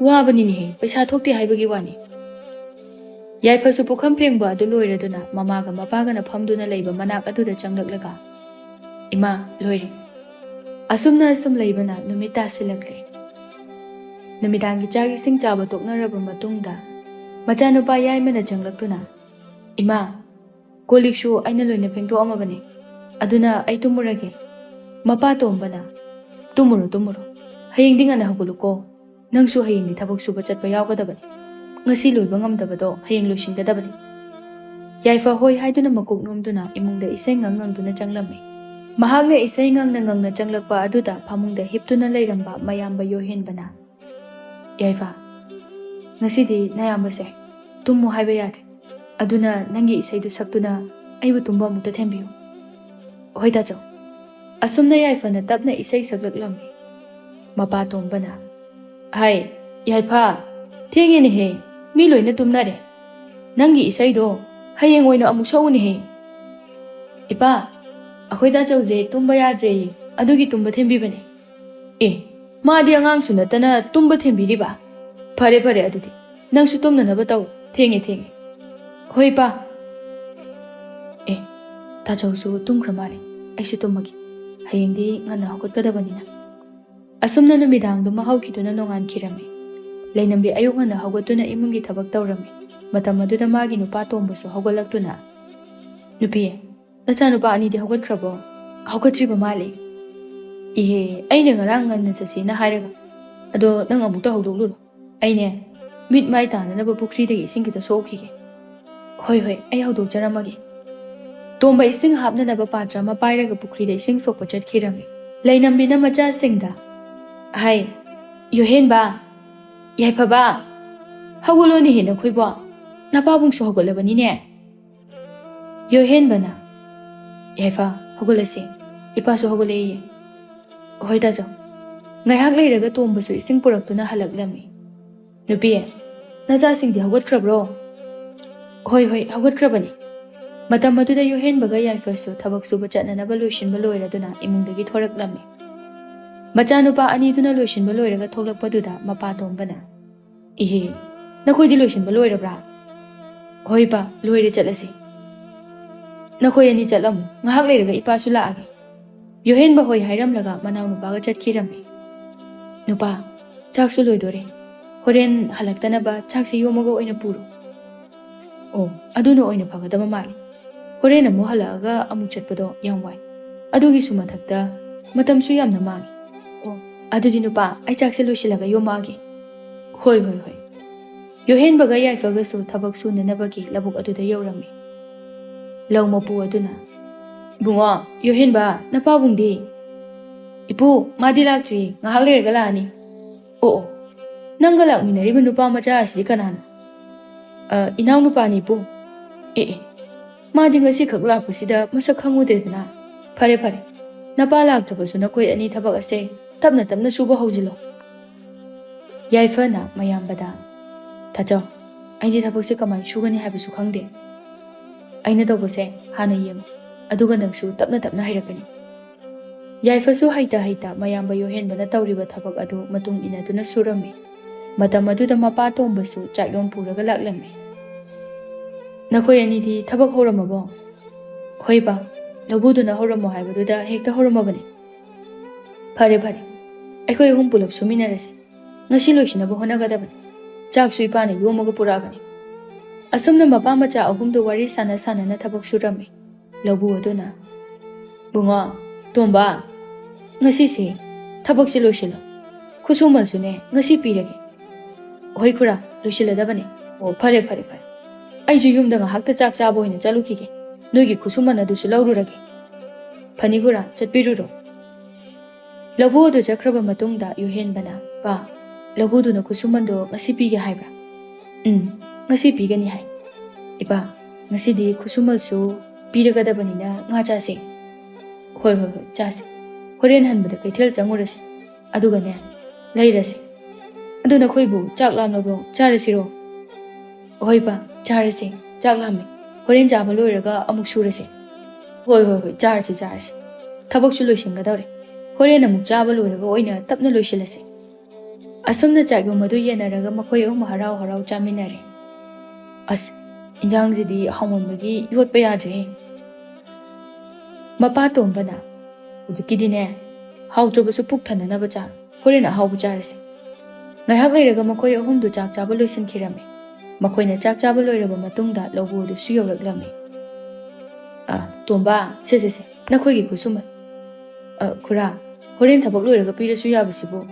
ꯋꯥꯕꯅꯤꯅꯦꯍꯦ, ꯄꯩꯁꯥ ꯊꯣꯛꯇꯦ ꯍꯥꯏꯕꯒꯤ ꯋꯥꯅꯤ." ꯌꯥꯏꯐꯁꯨ ꯄꯨꯈꯝ ꯐꯦꯡꯕ ꯑꯗꯨ ꯂꯣꯏꯔꯗꯨꯅ ꯃꯃꯥꯒ ꯃꯄꯥꯒꯅ ꯐꯝꯗꯨꯅ ꯂꯩꯕ ꯃꯅꯥꯛ ꯑꯗꯨꯗ ꯆꯪꯂꯛꯂꯒ "ꯏꯃꯥ, ꯂꯣꯏꯔꯦ." ꯑꯁꯨꯝꯅ ꯑꯁꯨꯝ ꯂꯩꯕꯅ ꯅꯨꯃꯤꯠ ꯇꯥꯁꯤꯜꯂꯛꯂꯦ꯫ ꯅꯨꯃꯤꯗꯥꯡꯒꯤ ꯆꯥꯛ ꯏꯁꯤꯡ ꯆꯥꯕ ꯇꯣꯛꯅꯔꯕ ꯃꯇꯨꯡꯗ ꯃꯆꯥꯅꯨꯄꯥ ꯌꯥꯏꯃꯅ ꯆꯪꯂꯛꯇꯨꯅ "ꯏꯃꯥ, ꯀꯣꯜꯂꯤꯛꯁꯨ ꯑꯩꯅ ꯂꯣꯏꯅ ꯐꯦꯡꯗꯣꯛꯑꯝꯃꯕꯅꯤ, ꯑꯗꯨꯅ ꯑꯩ ꯇꯨꯝꯃꯨꯔꯒꯦ." ꯃꯄꯥ ꯇꯣꯝꯕꯅ "ꯇꯨꯝꯃꯨꯔꯣ ꯇꯨꯝꯃꯨꯔꯣ, ꯍꯌꯦꯡꯗꯤ ꯉꯟꯅ ꯍꯧꯒꯠꯂꯨꯀꯣ. ꯅꯪꯁꯨ ꯍꯌꯦꯡꯗꯤ ꯊꯕꯛ ꯁꯨꯕ ꯆꯠꯄ ꯌꯥꯎꯒꯗꯕꯅꯤ. ꯉꯁꯤ ꯂꯣꯏꯕ ꯉꯝꯗꯕꯗꯣ ꯍꯌꯦꯡ ꯂꯣꯏꯁꯤꯟꯒꯗꯕꯅꯤ." ꯌꯥꯏꯐ ꯍꯣꯏ ꯍꯥꯏꯗꯨꯅ ꯃꯀꯣꯛ ꯅꯣꯝꯗꯨꯅ ꯏꯃꯨꯡꯗ ꯏꯁꯩ ꯉꯪꯗꯨꯅ ꯆꯪꯂꯝꯃꯤ꯫ ꯃꯍꯥꯛꯅ ꯏꯁꯩ ꯉꯪꯅ ꯆꯪꯂꯛꯄ ꯑꯗꯨꯗ ꯐꯃꯨꯡꯗ ꯍꯤꯞꯇꯨꯅ ꯂꯩꯔꯝꯕ ꯃꯌꯥꯝꯕ ꯌꯣꯍꯦꯟꯕꯅ "ꯌꯥꯏꯐ, ꯉꯁꯤꯗꯤ ꯅꯌꯥꯝꯕꯁꯦ ꯇꯨꯝꯃꯨ ꯍꯥꯏꯕ ꯌꯥꯗ꯭ꯔꯦ. ꯑꯗꯨꯅ ꯅꯪꯒꯤ ꯏꯁꯩꯗꯨ ꯁꯛꯇꯨꯅ ꯑꯩꯕꯨ ꯇꯨꯝꯕ ꯑꯃꯨꯛꯇ ꯊꯦꯝꯕꯤꯌꯨ." "ꯍꯣꯏ ꯇꯥꯆꯧ." ꯑꯁꯨꯝꯅ ꯌꯥꯏꯐꯅ ꯇꯞꯅ ꯏꯁꯩ ꯁꯛꯂꯛꯂꯝꯃꯤ꯫ ꯃꯄꯥ ꯇꯣꯝꯕꯅ "ꯍꯥꯏ ꯌꯥꯏꯐ, ꯊꯦꯡꯉꯦꯅꯦꯍꯦ, ꯃꯤ ꯂꯣꯏꯅ ꯇꯨꯝꯅꯔꯦ. ꯅꯪꯒꯤ ꯏꯁꯩꯗꯣ ꯍꯌꯦꯡ ꯑꯣꯏꯅ ꯑꯃꯨꯛ ꯁꯛꯎꯅꯦꯍꯦ." "ꯏꯄꯥ, ꯑꯩꯈꯣꯏ ꯇꯥꯆꯧꯁꯦ ꯇꯨꯝꯕ ꯌꯥꯗ꯭ꯔꯦꯌꯦ, ꯑꯗꯨꯒꯤ ꯇꯨꯝꯕ ꯊꯦꯝꯕꯤꯕꯅꯦ." "ꯃꯥꯗꯤ ꯑꯉꯥꯡꯁꯨ ꯅꯠꯇꯅ ꯇꯨꯝꯕ ꯊꯦꯝꯕꯤꯔꯤꯕ? ꯐꯔꯦ ꯐꯔꯦ, ꯑꯗꯨꯗꯤ ꯅꯪꯁꯨ ꯇꯨꯝꯅꯅꯕ ꯇꯧ, ꯊꯦꯡꯉꯦ." "ꯍꯣꯏ ꯏꯄꯥ." ꯇꯥꯆꯧꯁꯨ ꯇꯨꯝꯈ꯭ꯔ ꯃꯥꯜꯂꯦ, ꯑꯩꯁꯨ ꯇꯨꯝꯃꯒꯦ, ꯍꯌꯦꯡꯗꯤ ꯉꯟꯅ ꯍꯧꯒꯠꯀꯗꯕꯅꯤꯅ." ꯑꯁꯨꯝꯅ ꯅꯨꯃꯤꯗꯥꯡꯗꯨꯃ ꯍꯧꯈꯤꯗꯨꯅ ꯅꯣꯡꯉꯥꯟꯈꯤꯔꯝꯃꯤ꯫ ꯂꯩꯅꯝꯕꯤ ꯑꯌꯨꯛ ꯉꯟꯅ ꯍꯧꯒꯠꯇꯨꯅ ꯏꯃꯨꯡꯒꯤ ꯊꯕꯛ ꯇꯧꯔꯝꯃꯤ꯫ ꯃꯇꯝ ꯑꯗꯨꯗ ꯃꯥꯒꯤ ꯅꯨꯄꯥ ꯇꯣꯝꯕꯁꯨ ꯍꯧꯒꯠꯂꯛꯇꯨꯅ "ꯅꯨꯄꯤ, ꯅꯆꯥꯅꯨꯄꯥ ꯑꯅꯤꯗꯤ ꯍꯧꯒꯠꯈ꯭ꯔꯕꯣ?" "ꯍꯧꯒꯠꯇ꯭ꯔꯤꯕ ꯃꯥꯜꯂꯤ." "ꯏꯍꯦ, ꯑꯩꯅ ꯉꯔꯥꯡ ꯉꯟꯅ ꯆꯠꯁꯤꯅ ꯍꯥꯏꯔꯒ, ꯑꯗꯣ ꯅꯪ ꯑꯃꯨꯛꯇ ꯍꯧꯗꯣꯛꯂꯨꯔꯣ. ꯑꯩꯅꯦ ꯃꯤꯠ ꯃꯥꯏ ꯇꯥꯅꯅꯕ ꯄꯨꯈ꯭ꯔꯤꯗꯒꯤ ꯏꯁꯤꯡ ꯈꯤꯇ ꯁꯣꯛꯈꯤꯒꯦ." "ꯍꯣꯏ ꯍꯣꯏ, ꯑꯩ ꯍꯧꯗꯣꯛꯆꯔꯝꯃꯒꯦ." ꯇꯣꯝꯕ ꯏꯁꯤꯡ ꯍꯥꯞꯅꯅꯕ ꯄꯥꯇ꯭ꯔ ꯑꯃ ꯄꯥꯏꯔꯒ ꯄꯨꯈ꯭ꯔꯤꯗ ꯏꯁꯤꯡ ꯁꯣꯛꯄ ꯆꯠꯈꯤꯔꯝꯃꯤ꯫ ꯂꯩꯅꯝꯕꯤꯅ ꯃꯆꯥꯁꯤꯡꯗ "ꯍꯥꯏ ꯌꯣꯍꯦꯟꯕ, ꯌꯥꯏꯐꯕ, ꯍꯧꯒꯠꯂꯣꯅꯦꯍꯦ ꯅꯈꯣꯏꯕꯣ, ꯅꯄꯥꯕꯨꯡꯁꯨ ꯍꯧꯒꯠꯂꯕꯅꯤꯅꯦ." ꯌꯣꯍꯦꯟꯕꯅ "ꯌꯥꯏꯐ, ꯍꯧꯒꯠꯂꯁꯤ, ꯏꯄꯥꯁꯨ ꯍꯧꯒꯠꯂꯛꯏꯌꯦ." "ꯍꯣꯏ ꯇꯥꯆꯧ." ꯉꯥꯏꯍꯥꯛ ꯂꯩꯔꯒ ꯇꯣꯝꯕꯁꯨ ꯏꯁꯤꯡ ꯄꯨꯔꯛꯇꯨꯅ ꯍꯜꯂꯛꯂꯝꯃꯤ꯫ "ꯅꯨꯄꯤ, ꯅꯆꯥꯁꯤꯡꯗꯤ ꯍꯧꯒꯠꯈ꯭ꯔꯕ꯭ꯔꯣ?" "ꯍꯣꯏ ꯍꯣꯏ, ꯍꯧꯒꯠꯈ꯭ꯔꯕꯅꯤ." ꯃꯇꯝ ꯑꯗꯨꯗ ꯌꯣꯍꯦꯟꯕꯒ ꯌꯥꯏꯐꯁꯨ ꯊꯕꯛ ꯁꯨꯕ ꯆꯠꯅꯅꯕ ꯂꯣꯏꯁꯤꯟꯕ ꯂꯣꯏꯔꯗꯨꯅ ꯏꯃꯨꯡꯗꯒꯤ ꯊꯣꯔꯛꯂꯝꯃꯤ꯫ ꯃꯆꯥꯅꯨꯄꯥ ꯑꯅꯤꯗꯨꯅ ꯂꯣꯏꯁꯤꯟꯕ ꯂꯣꯏꯔꯒ ꯊꯣꯛꯂꯛꯄꯗꯨꯗ ꯃꯄꯥ ꯇꯣꯝꯕꯅ "ꯏꯍꯦ, ꯅꯈꯣꯏꯗꯤ ꯂꯣꯏꯁꯤꯟꯕ ꯂꯣꯏꯔꯕ꯭ꯔꯥ?" "ꯍꯣꯏ ꯏꯄꯥ, ꯂꯣꯏꯔꯦ, ꯆꯠꯂꯁꯤ." "ꯅꯈꯣꯏ ꯑꯅꯤ ꯆꯠꯂꯝꯃꯨ, ꯉꯥꯏꯍꯥꯛ ꯂꯩꯔꯒ ꯏꯄꯥꯁꯨ ꯂꯥꯛꯑꯒꯦ." ꯌꯣꯍꯦꯟꯕ ꯍꯣꯏ ꯍꯥꯏꯔꯝꯂꯒ ꯃꯅꯥꯎꯅꯨꯄꯥꯒ ꯆꯠꯈꯤꯔꯝꯃꯤ꯫ "ꯅꯨꯄꯥ, ꯆꯥꯛꯁꯨ ꯂꯣꯏꯗꯣꯔꯦ, ꯍꯣꯔꯦꯟ ꯍꯜꯂꯛꯇꯅꯕ ꯆꯥꯛꯁꯤ ꯌꯣꯝꯃꯒ ꯑꯣꯏꯅ ꯄꯨꯔꯣ." ꯑꯣ ꯑꯗꯨꯅ ꯑꯣꯏꯅ ꯐꯒꯗꯕ ꯃꯥꯜꯂꯤ ꯍꯣꯔꯦꯟ ꯑꯃꯨꯛ ꯍꯜꯂꯛꯑꯒ ꯑꯃꯨꯛ ꯆꯠꯄꯗꯣ ꯌꯥꯝ ꯋꯥꯏ ꯑꯗꯨꯒꯤꯁꯨ ꯃꯊꯛꯇ ꯃꯇꯝꯁꯨ ꯌꯥꯝꯅ ꯃꯥꯡꯉꯤ ꯑꯣ ꯑꯗꯨꯗꯤ ꯅꯨꯄꯥ ꯑꯩ ꯆꯥꯛꯁꯦ ꯂꯣꯏꯁꯤꯜꯂꯒ ꯌꯣꯝꯃꯛꯑꯒꯦ ꯍꯣꯏ ꯍꯣꯏ ꯍꯣꯏ ꯌꯣꯍꯦꯟꯕꯒ ꯌꯥꯏꯐꯒꯁꯨ ꯊꯕꯛ ꯁꯨꯅꯅꯕꯒꯤ ꯂꯧꯕꯨꯛ ꯑꯗꯨꯗ ꯌꯧꯔꯝꯃꯤ ꯂꯧ ꯃꯄꯨ ꯑꯗꯨꯅ ꯏꯕꯨꯡꯉꯣ ꯌꯣꯍꯦꯟꯕ ꯅꯄꯥꯕꯨꯡꯗꯤ ꯏꯄꯨ ꯃꯥꯗꯤ ꯂꯥꯛꯇ꯭ꯔꯤ ꯉꯥꯏꯍꯥꯛ ꯂꯩꯔꯒ ꯂꯥꯛꯑꯅꯤ ꯑꯣ ꯑꯣ ꯅꯪꯒ ꯂꯥꯛꯃꯤꯟꯅꯔꯤꯕ ꯅꯨꯄꯥ ꯃꯆꯥ ꯑꯁꯤꯗꯤ ꯀꯅꯥꯅꯣ ꯏꯅꯥꯎꯅꯨꯄꯥꯅꯤ ꯏꯄꯨ ꯑꯦ ꯃꯥꯗꯤ ꯉꯁꯤꯈꯛ ꯂꯥꯛꯄꯁꯤꯗ ꯃꯁꯛ ꯈꯪꯉꯨꯗꯦꯗꯅ ꯐꯔꯦ ꯐꯔꯦ ꯅꯄꯥ ꯂꯥꯛꯇ꯭ꯔꯕꯁꯨ ꯅꯈꯣꯏ ꯑꯅꯤ ꯊꯕꯛ ꯑꯁꯦ ꯇꯞꯅ ꯇꯞꯅ ꯁꯨꯕ ꯍꯧꯖꯤꯜꯂꯣ ꯌꯥꯏꯐꯅ ꯃꯌꯥꯝꯕꯗ ꯊꯥꯆꯧ ꯑꯩꯗꯤ ꯊꯕꯛꯁꯦ ꯀꯃꯥꯏꯅ ꯁꯨꯒꯅꯤ ꯍꯥꯏꯕꯁꯨ ꯈꯪꯗꯦ ꯑꯩꯅ ꯇꯧꯕꯁꯦ ꯍꯥꯟꯅ ꯌꯦꯡꯉꯨ ꯑꯗꯨꯒ ꯅꯪꯁꯨ ꯇꯞꯅ ꯇꯞꯅ ꯍꯩꯔꯛꯀꯅꯤ ꯌꯥꯏꯐꯁꯨ ꯍꯩꯇ ꯍꯩꯇ ꯃꯌꯥꯝꯕ ꯌꯣꯍꯦꯟꯕꯅ ꯇꯧꯔꯤꯕ ꯊꯕꯛ ꯑꯗꯨ ꯃꯇꯨꯡ ꯏꯟꯅꯗꯨꯅ ꯁꯨꯔꯝꯃꯤ ꯃꯇꯝ ꯑꯗꯨꯗ ꯃꯄꯥ ꯇꯣꯝꯕꯁꯨ ꯆꯥꯛꯌꯣꯝ ꯄꯨꯔꯒ ꯂꯥꯛꯂꯝꯃꯤ ꯅꯈꯣꯏ ꯑꯅꯤꯗꯤ ꯊꯕꯛ ꯍꯧꯔꯝꯃꯕꯣ ꯍꯣꯏꯕ ꯂꯧꯕꯨꯗꯨꯅ ꯍꯧꯔꯝꯃꯣ ꯍꯥꯏꯕꯗꯨꯗ ꯍꯦꯛꯇ ꯍꯧꯔꯝꯃꯕꯅꯤ ꯐꯔꯦ ꯐꯔꯦ ꯑꯩꯈꯣꯏ ꯑꯍꯨꯝ ꯄꯨꯂꯞ ꯁꯨꯃꯤꯟꯅꯔꯁꯤ ꯉꯁꯤ ꯂꯣꯏꯁꯤꯟꯅꯕ ꯍꯣꯠꯅꯒꯗꯕꯅꯤ ꯆꯥꯛꯁꯨ ꯏꯄꯥꯅ ꯌꯣꯝꯃꯒ ꯄꯨꯔꯛꯑꯕꯅꯤ ꯑꯁꯨꯝꯅ ꯃꯄꯥ ꯃꯆꯥ ꯑꯍꯨꯝꯗꯨ ꯋꯥꯔꯤ ꯁꯥꯟꯅ ꯁꯥꯟꯅꯅ ꯊꯕꯛ ꯁꯨꯔꯝꯃꯤ ꯂꯧꯕꯨ ꯑꯗꯨꯅ ꯕꯨꯡꯉꯣ ꯇꯣꯝꯕ ꯉꯁꯤꯁꯦ ꯊꯕꯛꯁꯦ ꯂꯣꯏꯁꯤꯜꯂꯣ ꯈꯨꯠꯁꯨꯃꯟꯁꯨꯅꯦ ꯉꯁꯤ ꯄꯤꯔꯒꯦ ꯍꯣꯏ ꯈꯨꯔꯥ ꯂꯣꯏꯁꯤꯜꯂꯗꯕꯅꯤ ꯑꯣ ꯐꯔꯦ ꯐꯔꯦ ꯐꯔꯦ ꯑꯩꯁꯨ ꯌꯨꯝꯗ ꯉꯥꯏꯍꯥꯛꯇ ꯆꯥꯛ ꯆꯥꯕ ꯑꯣꯏꯅ ꯆꯠꯂꯨꯈꯤꯒꯦ ꯅꯣꯏꯒꯤ ꯈꯨꯠꯁꯨꯃꯟ ꯑꯗꯨꯁꯨ ꯂꯧꯔꯨꯔꯒꯦ ꯐꯅꯤ ꯈꯨꯔꯥ ꯆꯠꯄꯤꯔꯨꯔꯣ ꯂꯧꯕꯨ ꯑꯗꯨ ꯆꯠꯈ꯭ꯔꯕ ꯃꯇꯨꯡꯗ ꯌꯣꯍꯦꯟꯕꯅ ꯄꯥ ꯂꯧꯕꯨꯗꯨꯅ ꯈꯨꯠꯁꯨꯃꯟꯗꯣ ꯉꯁꯤ ꯄꯤꯒꯦ ꯍꯥꯏꯕ꯭ꯔꯥ ꯉꯁꯤ ꯄꯤꯒꯅꯤ ꯍꯥꯏ ꯏꯄꯥ ꯉꯁꯤꯗꯤ ꯈꯨꯠꯁꯨꯃꯟꯁꯨ ꯄꯤꯔꯒꯗꯕꯅꯤꯅ ꯉꯥ ꯆꯥꯁꯦ ꯍꯣꯏ ꯍꯣꯏ ꯍꯣꯏ ꯆꯥꯁꯦ ꯍꯣꯔꯦꯟ ꯍꯟꯕꯗ ꯀꯩꯊꯦꯜ ꯆꯪꯉꯨꯔꯁꯤ ꯑꯗꯨꯒꯅꯦ ꯂꯩꯔꯁꯤ ꯑꯗꯨ ꯅꯈꯣꯏꯕꯨ ꯆꯥꯛ ꯂꯥꯝꯂꯕ꯭ꯔꯣ ꯆꯥꯔꯁꯤꯔꯣ ꯍꯣꯏ ꯄꯥ ꯆꯥꯔꯁꯤ ꯆꯥꯛ ꯂꯥꯝꯃꯦ ꯍꯣꯔꯦꯟ ꯆꯥꯕ ꯂꯣꯏꯔꯒ ꯑꯃꯨꯛ ꯁꯨꯔꯁꯤ ꯍꯣꯏ ꯍꯣꯏ ꯍꯣꯏ ꯆꯥꯔꯁꯤ ꯆꯥꯔꯁꯤ ꯊꯕꯛꯁꯨ ꯂꯣꯏꯁꯤꯟꯒꯗꯧꯔꯦ ꯍꯣꯔꯦꯟ ꯑꯃꯨꯛ ꯆꯥꯕ ꯂꯣꯏꯔꯒ ꯑꯣꯏꯅ ꯇꯞꯅ ꯂꯣꯏꯁꯤꯜꯂꯁꯤ ꯑꯁꯨꯝꯅ ꯆꯥꯛꯌꯣꯝ ꯑꯗꯨ ꯌꯦꯟꯅꯔꯒ ꯃꯈꯣꯏ ꯑꯍꯨꯝ ꯍꯔꯥꯎ ꯍꯔꯥꯎ ꯆꯥꯃꯤꯟꯅꯔꯦ ꯑꯁ ꯏꯟꯖꯥꯡꯁꯤꯗꯤ ꯍꯥꯎꯃꯟꯕꯒꯤ ꯌꯣꯠꯄ ꯌꯥꯗ꯭ꯔꯦ ꯃꯄꯥ ꯇꯣꯝꯕꯅ ꯍꯧꯖꯤꯛꯀꯤꯗꯤꯅꯦ ꯍꯥꯎꯇ꯭ꯔꯕꯁꯨ ꯄꯨꯛ ꯊꯟꯅꯅꯕ ꯆꯥ ꯍꯣꯔꯦꯟ ꯑꯍꯥꯎꯕ ꯆꯥꯔꯁꯤ ꯉꯥꯏꯍꯥꯛ ꯂꯩꯔꯒ ꯃꯈꯣꯏ ꯑꯍꯨꯝꯗꯨ ꯆꯥꯛ ꯆꯥꯕ ꯂꯣꯏꯁꯤꯟꯈꯤꯔꯝꯃꯤ ꯃꯈꯣꯏꯅ ꯆꯥꯛ ꯆꯥꯕ ꯂꯣꯏꯔꯕ ꯃꯇꯨꯡꯗ ꯂꯧꯕꯨ ꯑꯗꯨꯁꯨ ꯌꯧꯔꯛꯂꯝꯃꯤ ꯇꯣꯝꯕ ꯁꯦ ꯅꯈꯣꯏꯒꯤ ꯈꯨꯠꯁꯨꯃꯟ ꯈꯨꯔꯥ ꯍꯣꯔꯦꯟ ꯊꯕꯛ ꯂꯣꯏꯔꯒ ꯄꯤꯔꯁꯨ ꯌꯥꯕꯁꯤꯕꯨ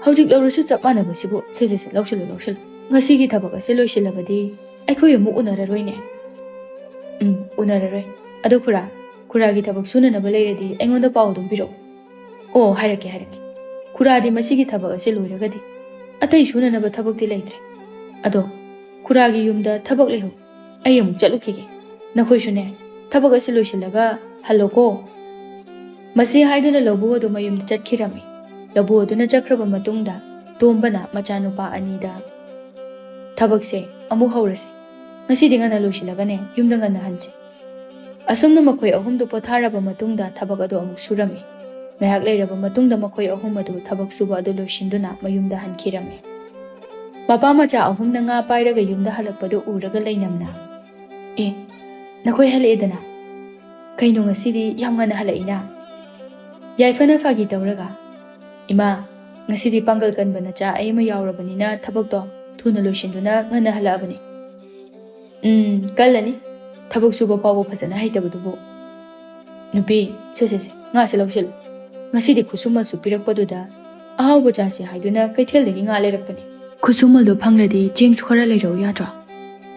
ꯍꯧꯖꯤꯛ ꯂꯧꯔꯁꯨ ꯆꯞ ꯃꯥꯟꯅꯕꯁꯤꯕꯨ ꯁꯦ ꯂꯧꯁꯤꯜꯂꯨ ꯂꯧꯁꯤꯜꯂꯨ ꯉꯁꯤꯒꯤ ꯊꯕꯛ ꯑꯁꯤ ꯂꯣꯏꯁꯤꯜꯂꯕꯗꯤ ꯑꯩꯈꯣꯏ ꯑꯃꯨꯛ ꯎꯅꯔꯔꯣꯏꯅꯦ ꯎꯅꯔꯔꯣꯏ ꯑꯗꯣ ꯈꯨꯔꯥꯒꯤ ꯊꯕꯛ ꯁꯨꯅꯅꯕ ꯂꯩꯔꯗꯤ ꯑꯩꯉꯣꯟꯗ ꯄꯥꯎ ꯑꯗꯨꯝ ꯄꯤꯔꯛꯑꯣ ꯑꯣ ꯍꯥꯏꯔꯛꯀꯦ ꯈꯨꯔꯥꯗꯤ ꯃꯁꯤꯒꯤ ꯊꯕꯛ ꯑꯁꯤ ꯂꯣꯏꯔꯒꯗꯤ ꯑꯇꯩ ꯁꯨꯅꯅꯕ ꯊꯕꯛꯇꯤ ꯂꯩꯇ꯭ꯔꯦ ꯑꯗꯣ ꯈꯨꯔꯥꯒꯤ ꯌꯨꯝꯗ ꯊꯕꯛ ꯂꯩꯍꯧ ꯑꯩ ꯑꯃꯨꯛ ꯆꯠꯂꯨꯈꯤꯒꯦ ꯅꯈꯣꯏꯁꯨꯅꯦ ꯊꯕꯛ ꯑꯁꯤ ꯂꯣꯏꯁꯤꯜꯂꯒ ꯍꯜꯂꯣꯀꯣ ꯃꯁꯤ ꯍꯥꯏꯗꯨꯅ ꯂꯧꯕꯨ ꯑꯗꯨ ꯃꯌꯨꯝꯗ ꯆꯠꯈꯤꯔꯝꯃꯤ ꯂꯧꯕꯨ ꯑꯗꯨꯅ ꯆꯠꯈ꯭ꯔꯕ ꯃꯇꯨꯡꯗ ꯇꯣꯝꯕꯅ ꯃꯆꯥꯅꯨꯄꯥ ꯑꯅꯤꯗ ꯊꯕꯛꯁꯦ ꯑꯃꯨꯛ ꯍꯧꯔꯁꯤ ꯉꯁꯤꯗꯤ ꯉꯟꯅ ꯂꯣꯏꯁꯤꯜꯂꯒꯅꯦ ꯌꯨꯝꯗ ꯉꯟꯅ ꯍꯟꯁꯤ ꯑꯁꯨꯝꯅ ꯃꯈꯣꯏ ꯑꯍꯨꯝꯗꯨ ꯄꯣꯊꯥꯔꯕ ꯃꯇꯨꯡꯗ ꯊꯕꯛ ꯑꯗꯨ ꯑꯃꯨꯛ ꯁꯨꯔꯝꯃꯤ ꯉꯥꯏꯍꯥꯛ ꯂꯩꯔꯕ ꯃꯇꯨꯡꯗ ꯃꯈꯣꯏ ꯑꯍꯨꯝ ꯑꯗꯨ ꯊꯕꯛ ꯁꯨꯕ ꯑꯗꯨ ꯂꯣꯏꯁꯤꯟꯗꯨꯅ ꯃꯌꯨꯝꯗ ꯍꯟꯈꯤꯔꯝꯃꯤ ꯃꯄꯥ ꯃꯆꯥ ꯑꯍꯨꯝꯅ ꯉꯥ ꯄꯥꯏꯔꯒ ꯌꯨꯝꯗ ꯍꯜꯂꯛꯄꯗꯨ ꯎꯔꯒ ꯂꯩꯅꯝꯅ ꯅꯈꯣꯏ ꯍꯜꯂꯛꯑꯦꯗꯅ ꯀꯩꯅꯣ ꯉꯁꯤꯗꯤ ꯌꯥꯝ ꯉꯟꯅ ꯍꯜꯂꯛꯏꯅ ꯌꯥꯏꯐꯅ ꯐꯥꯒꯤ ꯇꯧꯔꯒ ꯏꯃꯥ ꯉꯁꯤꯗꯤ ꯄꯥꯡꯒꯜ ꯀꯟꯕ ꯅꯆꯥ ꯑꯩ ꯑꯃ ꯌꯥꯎꯔꯕꯅꯤꯅ ꯊꯕꯛꯇꯣ ꯊꯨꯅ ꯂꯣꯏꯁꯤꯟꯗꯨꯅ ꯉꯟꯅ ꯍꯜꯂꯛꯑꯕꯅꯤ ꯀꯜꯂꯅꯤ ꯊꯕꯛ ꯁꯨꯕ ꯐꯥꯎꯕ ꯐꯖꯅ ꯍꯩꯇꯕꯗꯨꯕꯨ ꯅꯨꯄꯤ ꯁꯦ ꯉꯥꯁꯦ ꯂꯧꯁꯤꯜꯂꯨ ꯉꯁꯤꯗꯤ ꯈꯨꯠꯁꯨꯃꯟꯁꯨ ꯄꯤꯔꯛꯄꯗꯨꯗ ꯑꯍꯥꯎꯕ ꯆꯥꯁꯤ ꯍꯥꯏꯗꯨꯅ ꯀꯩꯊꯦꯜꯗꯒꯤ ꯉꯥ ꯂꯩꯔꯛꯄꯅꯤ ꯈꯨꯠꯁꯨꯃꯟꯗꯣ ꯐꯪꯂꯗꯤ ꯆꯦꯡꯁꯨ ꯈꯔ ꯂꯩꯔꯛꯎ ꯌꯥꯗ꯭ꯔꯣ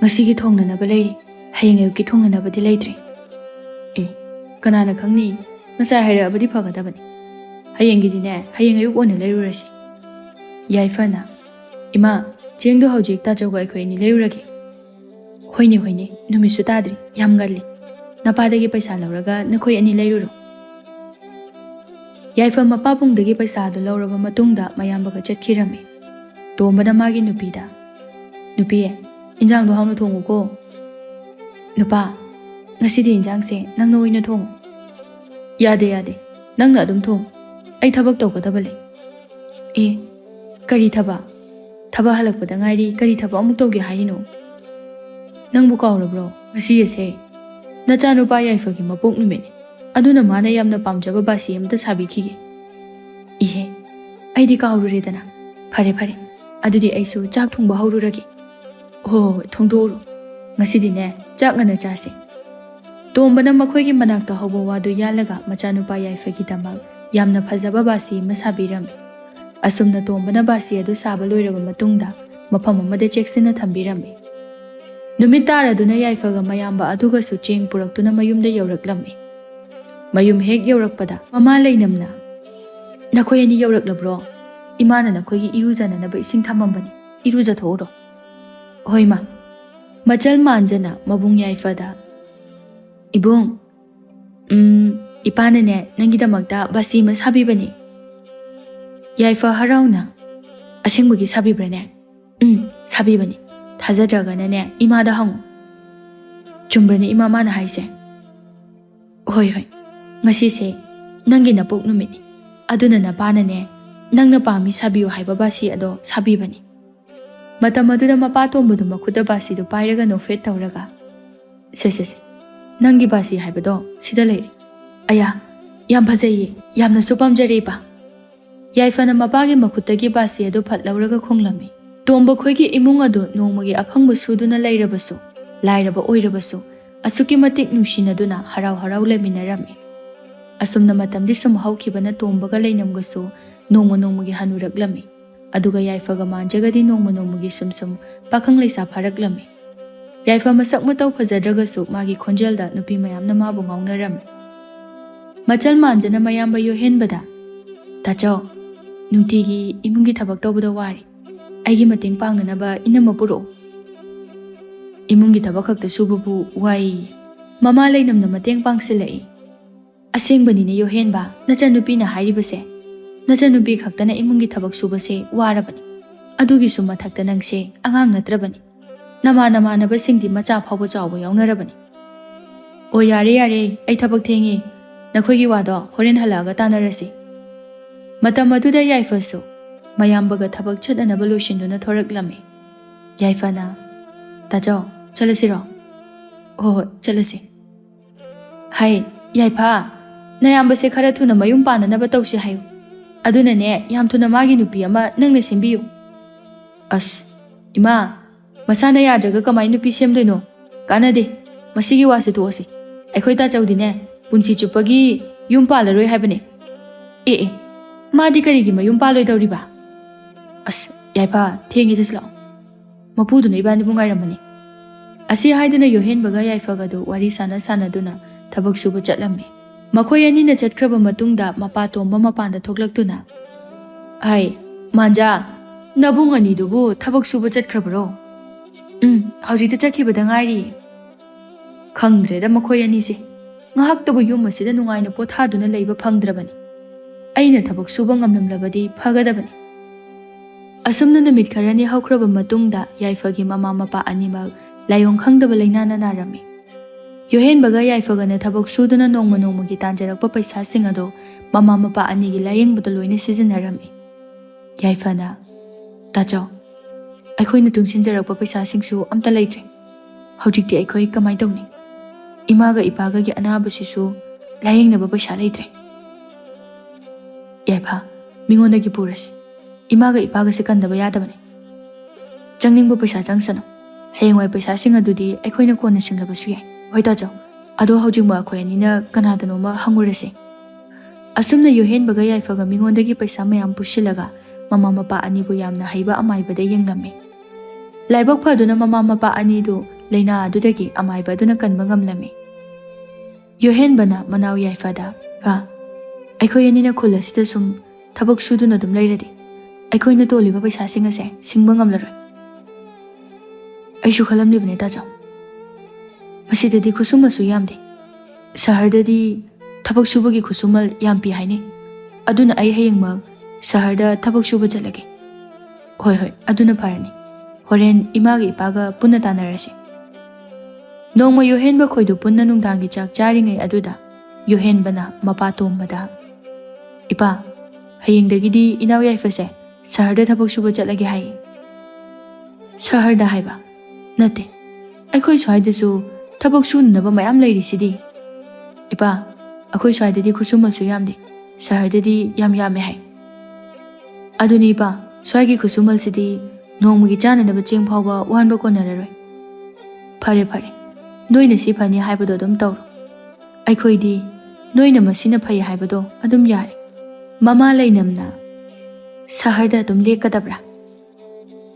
ꯉꯁꯤꯒꯤ ꯊꯣꯡꯅꯅꯕ ꯂꯩꯔꯤ ꯍꯌꯦꯡ ꯑꯌꯨꯛꯀꯤ ꯊꯣꯡꯅꯅꯕꯗꯤ ꯂꯩꯇ꯭ꯔꯤ ꯀꯅꯥꯅ ꯈꯪꯅꯤ ꯉꯁꯥꯏ ꯍꯥꯏꯔꯛꯑꯕꯗꯤ ꯐꯒꯗꯕꯅꯤ ꯍꯌꯦꯡꯒꯤꯗꯤꯅꯦ ꯍꯌꯦꯡ ꯑꯌꯨꯛ ꯑꯣꯏꯅ ꯂꯩꯔꯨꯔꯁꯤ ꯌꯥꯏꯐꯅ ꯏꯃꯥ ꯆꯦꯡꯗꯣ ꯍꯧꯖꯤꯛ ꯇꯥꯆꯧꯒ ꯑꯩꯈꯣꯏ ꯑꯅꯤ ꯂꯩꯔꯨꯔꯒꯦ ꯍꯣꯏꯅꯦ ꯅꯨꯃꯤꯠꯁꯨ ꯇꯥꯗ꯭ꯔꯤ ꯌꯥꯝ ꯉꯜꯂꯤ ꯅꯄꯥꯗꯒꯤ ꯄꯩꯁꯥ ꯂꯧꯔꯒ ꯅꯈꯣꯏ ꯑꯅꯤ ꯂꯩꯔꯨꯔꯣ ꯌꯥꯏꯐ ꯃꯄꯥꯕꯨꯡꯗꯒꯤ ꯄꯩꯁꯥꯗꯨ ꯂꯧꯔꯕ ꯃꯇꯨꯡꯗ ꯃꯌꯥꯝꯕꯒ ꯆꯠꯈꯤꯔꯝꯃꯤ ꯇꯣꯝꯕꯅ ꯃꯥꯒꯤ ꯅꯨꯄꯤꯗ ꯅꯨꯄꯤ ꯏꯟꯖꯥꯡꯗꯣ ꯍꯥꯎꯅ ꯊꯣꯡꯉꯨꯀꯣ ꯅꯨꯄꯥ ꯉꯁꯤꯗꯤ ꯏꯟꯖꯥꯡꯁꯦ ꯅꯪꯅ ꯑꯣꯏꯅ ꯊꯣꯡꯉꯨ ꯌꯥꯗꯦ ꯅꯪꯅ ꯑꯗꯨꯝ ꯊꯣꯡꯉꯨ ꯑꯩ ꯊꯕꯛ ꯇꯧꯒꯗꯕ ꯂꯩ ꯀꯔꯤ ꯊꯕꯛ ꯍꯜꯂꯛꯄꯗ ꯉꯥꯏꯔꯤ ꯀꯔꯤꯊꯕꯛ ꯑꯃꯨꯛ ꯇꯧꯒꯦ ꯍꯥꯏꯔꯤꯅꯣ ꯅꯪꯕꯨ ꯀꯥꯎꯔꯕ꯭ꯔꯣ ꯉꯁꯤ ꯑꯁꯦ ꯅꯆꯥꯅꯨꯄꯥ ꯌꯥꯏꯐꯒꯤ ꯃꯄꯣꯛ ꯅꯨꯃꯤꯠꯅꯤ ꯑꯗꯨꯅ ꯃꯥꯅ ꯌꯥꯝꯅ ꯄꯥꯝꯖꯕ ꯕꯥꯁꯤ ꯑꯃꯇ ꯁꯥꯕꯤꯈꯤꯒꯦ ꯑꯩꯗꯤ ꯀꯥꯎꯔꯨꯔꯦꯗꯅ ꯐꯔꯦ ꯑꯗꯨꯗꯤ ꯑꯩꯁꯨ ꯆꯥꯛ ꯊꯣꯡꯕ ꯍꯧꯔꯨꯔꯒꯦ ꯍꯣꯏ ꯊꯣꯡꯗꯣꯛꯎꯔꯣ Ngasidine chak ngana chasi. Tombana makhoi gi manakta hobo wadu yalaga machanupa Yaifa gi damak yamna phajaba basi masabirami. Asumna tombana basi adu saba loiraba matungda mafam amada cheksina thambirami. Numit taraduna Yaifa ga mayamba aduga su cheng puraktuna mayumda yauraklammi. Mayum hek yaurakpada mama leinamna. Nakhoi ani yauraklabro. Imana nakhoi gi irujana naba ising thamambani. Iruja thoro. Hoi ma. Machal manjana mabung Yaifa da. Ibung. Ipana ne nangidamakta basi masabibani. Yaifa harauna. Asingbugi sabibrane. Sabibani. Thajadragana ne imada hangu. Chumbrane ima mana haise. Hoi hoi. Ngasi se nangi napok numini. Aduna napana ne nangna pami sabiyo haiba basi ado sabibani. Matam aduda mapatombudu makhuda basi do pairaga no fet tawraga. Se. Nangi basi haibado sida leiri. Aya, yam phajaye, yamna su pamjare ba. Yaifa na mapagi makhutagi basi ado phatlawraga khonglami. Tomba khoigi imung ado nongmagi aphangbu suduna leirabasu, lairaba oirabasu, asuki matik nungsinaduna harau leminarami. Asumna matamdi sum haukibana tombaga leinamgasu nongmagi hanuraklami. Aduga Yaifa ga manjagadi nongmagi sum pakhang leisa pharaklami. Yaifa masak matau phajadragasu magi khonjelda nupi mayamna mabu ngawnarami. Machal manjana mayamba yohenbada. Tachao, nungtigi imungi thabak tawbada wari. Aigi mating pangnanaba inama puro. Imungi thabak khakta subabu wai. Mama leinamna mateng pangsilai. Asengbanina yohenba nachanupi na hairibase. Nachanupi khaktana imungi thabak subase warabani. Adugi suma thakta nangse angang natrabani. Nama singdi macha phawba chawba yawnarabani. O yare ai thabak thengi. Nakhoigi wado horen halaga tanarasi. Matam aduda Yaifa su mayambaga thabak chadana loisinduna thoraklami. Yaifa na Tajao chalasiro. Oh chalasi. Hai Yaifa nayamba se khara thuna mayum pananaba tawsi hayu. Aduna ne yam thuna magi nupi ama nangna simbiyu. As ima masana yadraga kamai nupi semdoino kanade masigi wasi tosi. Aikhoi ta chawdine punsi chupagi yum palaroi haibane. Madi karigi mayum paloi dawriba. As Yaifa thengi jaslo. Mapuduna ibani bungairamani. Asi haiduna yohenbaga Yaifa gadu wari sana duna thabak suba chatlammi. Makhoi anina chatkraba matungda mapatomba mapanda thoklaktuna. Ai manja nabung ani dubu thabak suba chatkrabro. Hawjita chakhibada ngairi. Khangdreda makhoi ani se. Ngahaktabu yum asida nungaina pothaduna leiba phangdrabani. Aina thabak suba ngamlamlabadi phagadabani. Asumna numit kharani haukraba matungda Yaifa gi mama mapa animak layong khangdaba lainana narami. Yohenbaga Yaifa gana thabak suduna nongmagi tanjarakpa paisa sing ado mama mapa ani gi layengbuda loina sizinarami. Yaifa na Tajao aikhoina tungsinjarakpa paisa singsu amta leitre. Hawjikti aikhoi kamai tawni. Imaga ipaga gi anabasisu layengnaba paisa leitre. Yaifa mingonda gi purasi. Imaga ipaga se kandaba yadabani. Changningba paisa changsano. Hayengwai paisa sing adudi aikhoina kona singlabasu yai. Hoi Tajao ado hawjingba akhoi anina kanadanoma hangurase. Asumna yohenbaga Yaifa ga mingonda gi paisa mayam pusilaga mama mapa anibu yamna haiba amaibada yenglami. Laibak phaduna mama mapa anidu leina adudagi amaibaduna kanba ngamlami. Yohenbana manaw Yaifa da fa aikhoi anina khulasida sum thabak suduna dum leiradi aikhoina toliba paisa singase singba ngamlaroi. Aishu khalamlibane Tajao. Masidadi khusumasu yamde. Sahardadi thabak subagi khusumal yampi haine. Aduna ai hayengma saharda thabak suba chalage. Hoi aduna parani. Horen imagi ipaga punna tanarase. Nongma yohenba khoidu punna nungdangi chak charingai aduda yohenbana mapatombada. Ipa hayengdagidi inaw Yaifa se saharda thabak suba chalage hai. Saharda haiba nate. Aikhoi swaidasu thabak sunaba mayam leirisidi. Ipa akhoi swaidadi khusumalsu yamde sahardadi yame hai. Aduni ipa swaigi khusumal sidi nongmagi chananaba cheng phawba wanba konararoi. ꯐꯔꯦ ꯐꯔꯦ ꯅꯣꯏꯅ ꯁꯤ ꯐꯅꯤ ꯍꯥꯏꯕꯗꯣ ꯑꯗꯨꯝ ꯇꯧꯔꯣ ꯑꯩꯈꯣꯏꯗꯤ ꯅꯣꯏꯅ ꯃꯁꯤꯅ ꯐꯩ ꯍꯥꯏꯕꯗꯣ ꯑꯗꯨꯝ ꯌꯥꯔꯦ ꯃꯃꯥ ꯂꯩꯅꯝꯅ ꯁꯍꯔꯗ ꯑꯗꯨꯝ ꯂꯦꯛꯀꯗꯕ꯭ꯔꯥ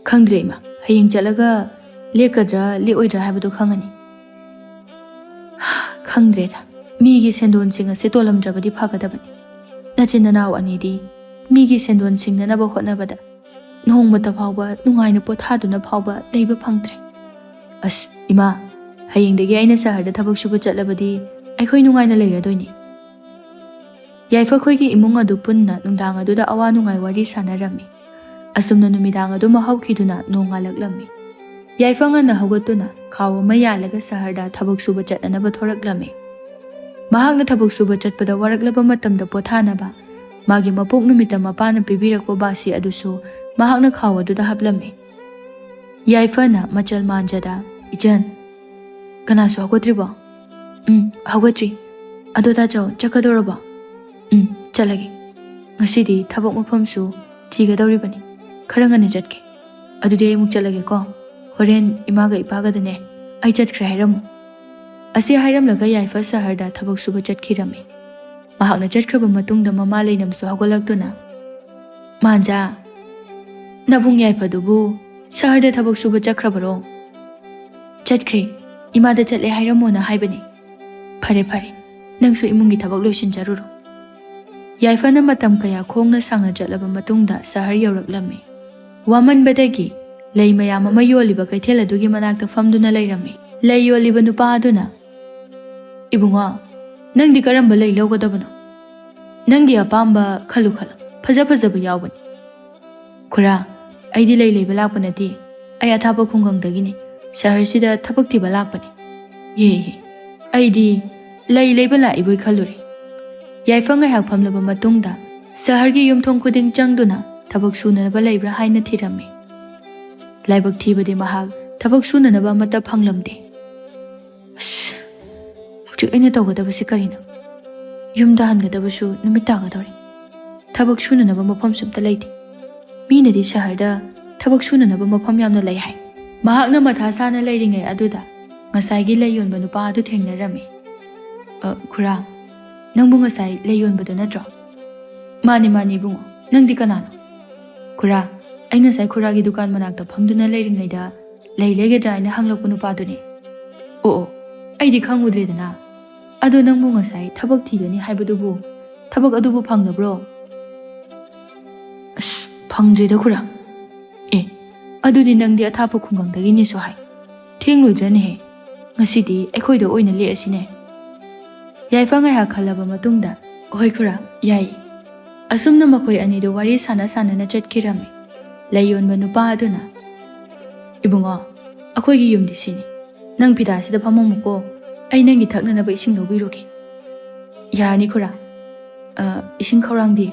ꯈꯪꯗ꯭ꯔꯦ ꯏꯃꯥ ꯍꯌꯦꯡ ꯆꯠꯂꯒ ꯂꯦꯛꯀꯗ꯭ꯔꯥ ꯂꯦꯛꯑꯣꯏꯗ꯭ꯔꯥ ꯍꯥꯏꯕꯗꯣ ꯈꯪꯉꯅꯤ ꯈꯪꯗ꯭ꯔꯦꯗ ꯃꯤꯒꯤ ꯁꯦꯟꯗꯣꯟꯁꯤꯡ ꯑꯁꯦ ꯇꯣꯜꯂꯝꯗ꯭ꯔꯕꯗꯤ ꯐꯒꯗꯕꯅꯤ ꯅꯆꯤꯟ ꯅꯅꯥꯎ ꯑꯅꯤꯗꯤ ꯃꯤꯒꯤ ꯁꯦꯟꯗꯣꯟ ꯁꯤꯡꯅꯅꯕ ꯍꯣꯠꯅꯕꯗ ꯅꯣꯡꯃꯇ ꯐꯥꯎꯕ ꯅꯨꯡꯉꯥꯏꯅ ꯄꯣꯊꯥꯗꯨꯅ ꯐꯥꯎꯕ ꯂꯩꯕ ꯐꯪꯗ꯭ꯔꯦ ꯑꯁ ꯏꯃꯥ ꯍꯌꯦꯡꯗꯒꯤ ꯑꯩꯅ ꯁꯍꯔꯗ ꯊꯕꯛ ꯁꯨꯕ ꯆꯠꯂꯕꯗꯤ ꯑꯩꯈꯣꯏ ꯅꯨꯡꯉꯥꯏꯅ ꯂꯩꯔꯗꯣꯏꯅꯤ ꯌꯥꯏꯐꯈꯣꯏꯒꯤ ꯏꯃꯨꯡ ꯑꯗꯨ ꯄꯨꯟꯅ ꯅꯨꯡꯗꯥꯡ ꯑꯗꯨꯗ ꯑꯋꯥ ꯅꯨꯡꯉꯥꯏ ꯋꯥꯔꯤ ꯁꯥꯟꯅꯔꯝꯃꯤ ꯑꯁꯨꯝꯅ ꯅꯨꯃꯤꯗꯥꯡ ꯑꯗꯨ ꯍꯧꯈꯤꯗꯨꯅ ꯅꯣꯡ ꯉꯥꯜꯂꯛꯂꯝꯃꯤ ꯌꯥꯏꯐ ꯉꯟꯅ ꯍꯧꯒꯠꯇꯨꯅ ꯈꯥꯎ ꯑꯃ ꯌꯥꯜꯂꯒ ꯁꯍꯔꯗ ꯊꯕꯛ ꯁꯨꯕ ꯆꯠꯅꯅꯕ ꯊꯣꯔꯛꯂꯝꯃꯤ ꯃꯍꯥꯛꯅ ꯊꯕꯛ ꯁꯨꯕ ꯆꯠꯄꯗ ꯋꯥꯔꯛꯂꯕ ꯃꯇꯝꯗ ꯄꯣꯊꯥꯅꯕ ꯃꯥꯒꯤ ꯃꯄꯣꯛ ꯅꯨꯃꯤꯠꯇ ꯃꯄꯥꯅ ꯄꯤꯕꯤꯔꯛꯄ ꯕꯥꯁꯤ ꯑꯗꯨꯁꯨ ꯃꯍꯥꯛꯅ ꯈꯥꯎ ꯑꯗꯨꯗ ꯍꯥꯞꯂꯝꯃꯤ ꯌꯥꯏꯐꯅ ꯃꯆꯜ ꯃꯥꯟꯖꯗ ꯏꯆꯟ ꯀꯅꯥꯁꯨ ꯍꯧꯒꯠꯇ꯭ꯔꯤꯕꯣ ꯍꯧꯒꯠꯇ꯭ꯔꯤ ꯑꯗꯣ ꯇꯥꯆꯧ ꯆꯠꯀꯗꯧꯔꯕꯣ ꯆꯠꯂꯒꯦ ꯉꯁꯤꯗꯤ ꯊꯕꯛ ꯃꯐꯝꯁꯨ ꯊꯤꯒꯗꯧꯔꯤꯕꯅꯤ ꯈꯔ ꯉꯟꯅ ꯆꯠꯀꯦ ꯑꯗꯨꯗꯤ ꯑꯩ ꯑꯃꯨꯛ ꯆꯠꯂꯒꯦꯀꯣ ꯍꯣꯔꯦꯟ ꯏꯃꯥꯒ ꯏꯄꯥꯒꯗꯅꯦ ꯑꯩ ꯆꯠꯈ꯭ꯔꯦ ꯍꯥꯏꯔꯝꯃꯨ ꯑꯁꯤ ꯍꯥꯏꯔꯝꯂꯒ ꯌꯥꯏꯐ ꯁꯍꯔꯗ ꯊꯕꯛ ꯁꯨꯕ ꯆꯠꯈꯤꯔꯝꯃꯤ ꯃꯍꯥꯛꯅ ꯆꯠꯈ꯭ꯔꯕ ꯃꯇꯨꯡꯗ ꯃꯃꯥ ꯂꯩꯅꯝꯁꯨ ꯍꯧꯒꯠꯂꯛꯇꯨꯅ ꯃꯥꯟꯖꯥ ꯅꯕꯨꯡ ꯌꯥꯏꯐꯗꯨꯕꯨ ꯁꯍꯔꯗ ꯊꯕꯛ ꯁꯨꯕ ꯆꯠꯈ꯭ꯔꯕꯔꯣ ꯆꯠꯈ꯭ꯔꯦ ꯏꯃꯥꯗ ꯆꯠꯂꯦ ꯍꯥꯏꯔꯝꯃꯣꯅ ꯍꯥꯏꯕꯅꯤ ꯐꯔꯦ ꯐꯔꯦ ꯅꯪꯁꯨ ꯏꯃꯨꯡꯒꯤ ꯊꯕꯛ ꯂꯣꯏꯁꯤꯟꯖꯔꯨꯔꯣ ꯌꯥꯏꯐꯅ ꯃꯇꯝ ꯀꯌꯥ ꯈꯣꯡꯅ ꯁꯥꯡꯅ ꯆꯠꯂꯕ ꯃꯇꯨꯡꯗ ꯁꯍꯔ ꯌꯧꯔꯛꯂꯝꯃꯤ ꯋꯥꯃꯟꯕꯗꯒꯤ ꯂꯩ ꯃꯌꯥꯝ ꯑꯃ ꯌꯣꯜꯂꯤꯕ ꯀꯩꯊꯦꯜ ꯑꯗꯨꯒꯤ ꯃꯅꯥꯛꯇ ꯐꯝꯗꯨꯅ ꯂꯩꯔꯝꯃꯤ ꯂꯩ ꯌꯣꯜꯂꯤꯕ ꯅꯨꯄꯥ ꯑꯗꯨꯅ ꯏꯕꯨꯡꯉꯣ ꯅꯪꯗꯤ ꯀꯔꯝꯕ ꯂꯩ ꯂꯧꯒꯗꯕꯅꯣ ꯅꯪꯒꯤ ꯑꯄꯥꯝꯕ ꯈꯜꯂꯨ ꯐꯖ ꯐꯖꯕ ꯌꯥꯎꯕꯅꯤ ꯈꯨꯔꯥ ꯑꯩꯗꯤ ꯂꯩ ꯂꯩꯕ ꯂꯥꯛꯄ ꯅꯠꯇꯦ ꯑꯩ ꯑꯊꯥꯞꯄ ꯈꯨꯡꯒꯪꯗꯒꯤꯅꯤ ꯁꯍꯔꯁꯤꯗ ꯊꯕꯛ ꯊꯤꯕ ꯂꯥꯛꯄꯅꯤ ꯌꯦ ꯑꯩꯗꯤ ꯂꯩ ꯂꯩꯕ ꯂꯥꯛꯏꯕꯣꯏ ꯈꯜꯂꯨꯔꯦ ꯌꯥꯏꯐ ꯉꯥꯏꯍꯥꯛ ꯐꯝꯂꯕ ꯃꯇꯨꯡꯗ ꯁꯍꯔꯒꯤ ꯌꯨꯝꯊꯣꯡ ꯈꯨꯗꯤꯡ ꯆꯪꯗꯨꯅ ꯊꯕꯛ ꯁꯨꯅꯅꯕ ꯂꯩꯕ꯭ꯔꯥ ꯍꯥꯏꯅ ꯊꯤꯔꯝꯃꯤ ꯂꯥꯏꯕꯛ ꯊꯤꯕꯗꯤ ꯃꯍꯥꯛ ꯊꯕꯛ ꯁꯨꯅꯅꯕ ꯑꯃꯠꯇ ꯐꯪꯂꯝꯗꯦ ꯑꯁ ꯍꯧꯖꯤꯛ ꯑꯩꯅ ꯇꯧꯒꯗꯕꯁꯤ ꯀꯔꯤꯅꯣ ꯌꯨꯝꯗ ꯍꯟꯒꯗꯕꯁꯨ ꯅꯨꯃꯤꯠ ꯇꯥꯒꯗꯧꯔꯦ ꯊꯕꯛ ꯁꯨꯅꯅꯕ ꯃꯐꯝꯁꯨ ꯑꯝꯇ ꯂꯩꯇꯦ ꯃꯤꯅꯗꯤ ꯁꯍꯔꯗ ꯊꯕꯛ ꯁꯨꯅꯅꯕ ꯃꯐꯝ ꯌꯥꯝꯅ ꯂꯩ ꯍꯥꯏ ꯃꯍꯥꯛꯅ ꯃꯊꯥ ꯁꯥꯅ ꯂꯩꯔꯤꯉꯩ ꯑꯗꯨꯗ ꯉꯁꯥꯏꯒꯤ ꯂꯩ ꯌꯣꯟꯕ ꯅꯨꯄꯥ ꯑꯗꯨ ꯊꯦꯡꯅꯔꯝꯃꯤ ꯈꯨꯔꯥ ꯅꯪꯕꯨ ꯉꯁꯥꯏ ꯂꯩ ꯌꯣꯟꯕꯗꯨ ꯅꯠꯇ꯭ꯔꯣ ꯃꯥꯅꯤ ꯏꯕꯨꯡꯉꯣ ꯅꯪꯗꯤ ꯀꯅꯥꯅꯣ ꯈꯨꯔꯥ ꯑꯩ ꯉꯁꯥꯏ ꯈꯨꯔꯥꯒꯤ ꯗꯨꯀꯥꯟ ꯃꯅꯥꯛꯇ ꯐꯝꯗꯨꯅ ꯂꯩꯔꯤꯉꯩꯗ ꯂꯩ ꯂꯩꯒꯗ꯭ꯔꯥ ꯍꯥꯏꯅ ꯍꯪꯂꯛꯄ ꯅꯨꯄꯥꯗꯨꯅꯤ ꯑꯣ ꯑꯩꯗꯤ ꯈꯪꯉꯨꯗ꯭ꯔꯦꯗꯅ ꯑꯗꯣ ꯅꯪꯕꯨ ꯉꯁꯥꯏ ꯊꯕꯛ ꯊꯤꯒꯅꯤ ꯍꯥꯏꯕꯗꯨꯕꯨ ꯊꯕꯛ ꯑꯗꯨꯕꯨ ꯐꯪꯂꯕ꯭ꯔꯣ ꯑꯁ ꯐꯪꯗ꯭ꯔꯤꯗ ꯈꯨꯔꯥ ꯑꯗꯨꯗꯤ ꯅꯪꯗꯤ ꯑꯊꯥꯞꯄ ꯈꯨꯡꯒꯪꯗꯒꯤꯅꯦꯁꯨ ꯍꯥꯏ ꯊꯦꯡꯂꯣꯏꯗ꯭ꯔꯅꯦꯍꯦ ꯉꯁꯤꯗꯤ ꯑꯩꯈꯣꯏꯗ ꯑꯣꯏꯅ ꯂꯦꯛꯑꯁꯤꯅꯦ ꯌꯥꯏꯐ ꯉꯥꯏꯍꯥꯛ ꯈꯜꯂꯕ ꯃꯇꯨꯡꯗ ꯍꯣꯏ ꯈꯨꯔꯥ ꯌꯥꯏ ꯑꯁꯨꯝꯅ ꯃꯈꯣꯏ ꯑꯅꯤꯗꯨ ꯋꯥꯔꯤ ꯁꯥꯟꯅꯅ ꯆꯠꯈꯤꯔꯝꯃꯤ ꯂꯩ ꯌꯣꯟꯕ ꯅꯨꯄꯥ ꯑꯗꯨꯅ ꯏꯕꯨꯡꯉꯣ ꯑꯩꯈꯣꯏꯒꯤ ꯌꯨꯝꯗꯤ ꯁꯤꯅꯤ ꯅꯪ ꯐꯤꯗꯥꯁꯤꯗ ꯐꯝꯃꯝꯃꯨꯀꯣ ꯑꯩ ꯅꯪꯒꯤ ꯊꯛꯅꯅꯕ ꯏꯁꯤꯡ ꯂꯧꯕꯤꯔꯨꯒꯦ ꯌꯥꯔꯅꯤ ꯈꯨꯔꯥ ꯏꯁꯤꯡ ꯈꯧꯔꯥꯡꯗꯤ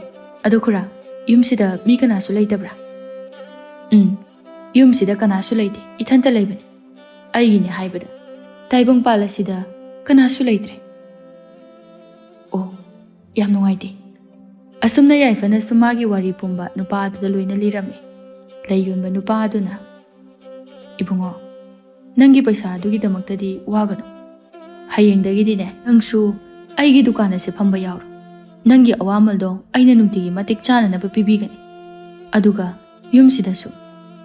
ꯑꯗꯣ ꯈꯨꯔꯥ ꯌꯨꯝꯁꯤꯗ ꯃꯤ ꯀꯅꯥꯁꯨ ꯂꯩꯇꯕ꯭ꯔꯥ ꯌꯨꯝꯁꯤꯗ ꯀꯅꯥꯁꯨ ꯂꯩꯇꯦ ꯏꯊꯟꯇ ꯂꯩꯕꯅꯤ ꯑꯩꯒꯤꯅꯦ ꯍꯥꯏꯕꯗ ꯇꯥꯏꯕꯪꯄꯥꯜ ꯑꯁꯤꯗ ꯀꯅꯥꯁꯨ ꯂꯩꯇ꯭ꯔꯦ ꯑꯣ ꯌꯥꯝ ꯅꯨꯡꯉꯥꯏꯇꯦ ꯑꯁꯨꯝꯅ ꯌꯥꯏꯐꯅꯁꯨ ꯃꯥꯒꯤ ꯋꯥꯔꯤ ꯄꯨꯝꯕ ꯅꯨꯄꯥ ꯑꯗꯨꯗ ꯂꯣꯏꯅ ꯂꯤꯔꯝꯃꯤ ꯂꯩ ꯌꯣꯟꯕ ꯅꯨꯄꯥ ꯑꯗꯨꯅ ꯏꯕꯨꯡꯉꯣ ꯅꯪꯒꯤ ꯄꯩꯁꯥ ꯑꯗꯨꯒꯤꯗꯃꯛꯇꯗꯤ ꯋꯥꯒꯅꯨ ꯍꯌꯦꯡꯗꯒꯤꯗꯤꯅꯦ ꯅꯪꯁꯨ ꯑꯩꯒꯤ ꯗꯨꯀꯥꯟ ꯑꯁꯤ ꯐꯝꯕ ꯌꯥꯎꯔꯣ ꯅꯪꯒꯤ ꯑꯋꯥꯃꯜꯗꯣ ꯑꯩꯅ ꯅꯨꯡꯇꯤꯒꯤ ꯃꯇꯤꯛ ꯆꯥꯅꯅꯕ ꯄꯤꯕꯤꯒꯅꯤ ꯑꯗꯨꯒ ꯌꯨꯝꯁꯤꯗꯁꯨ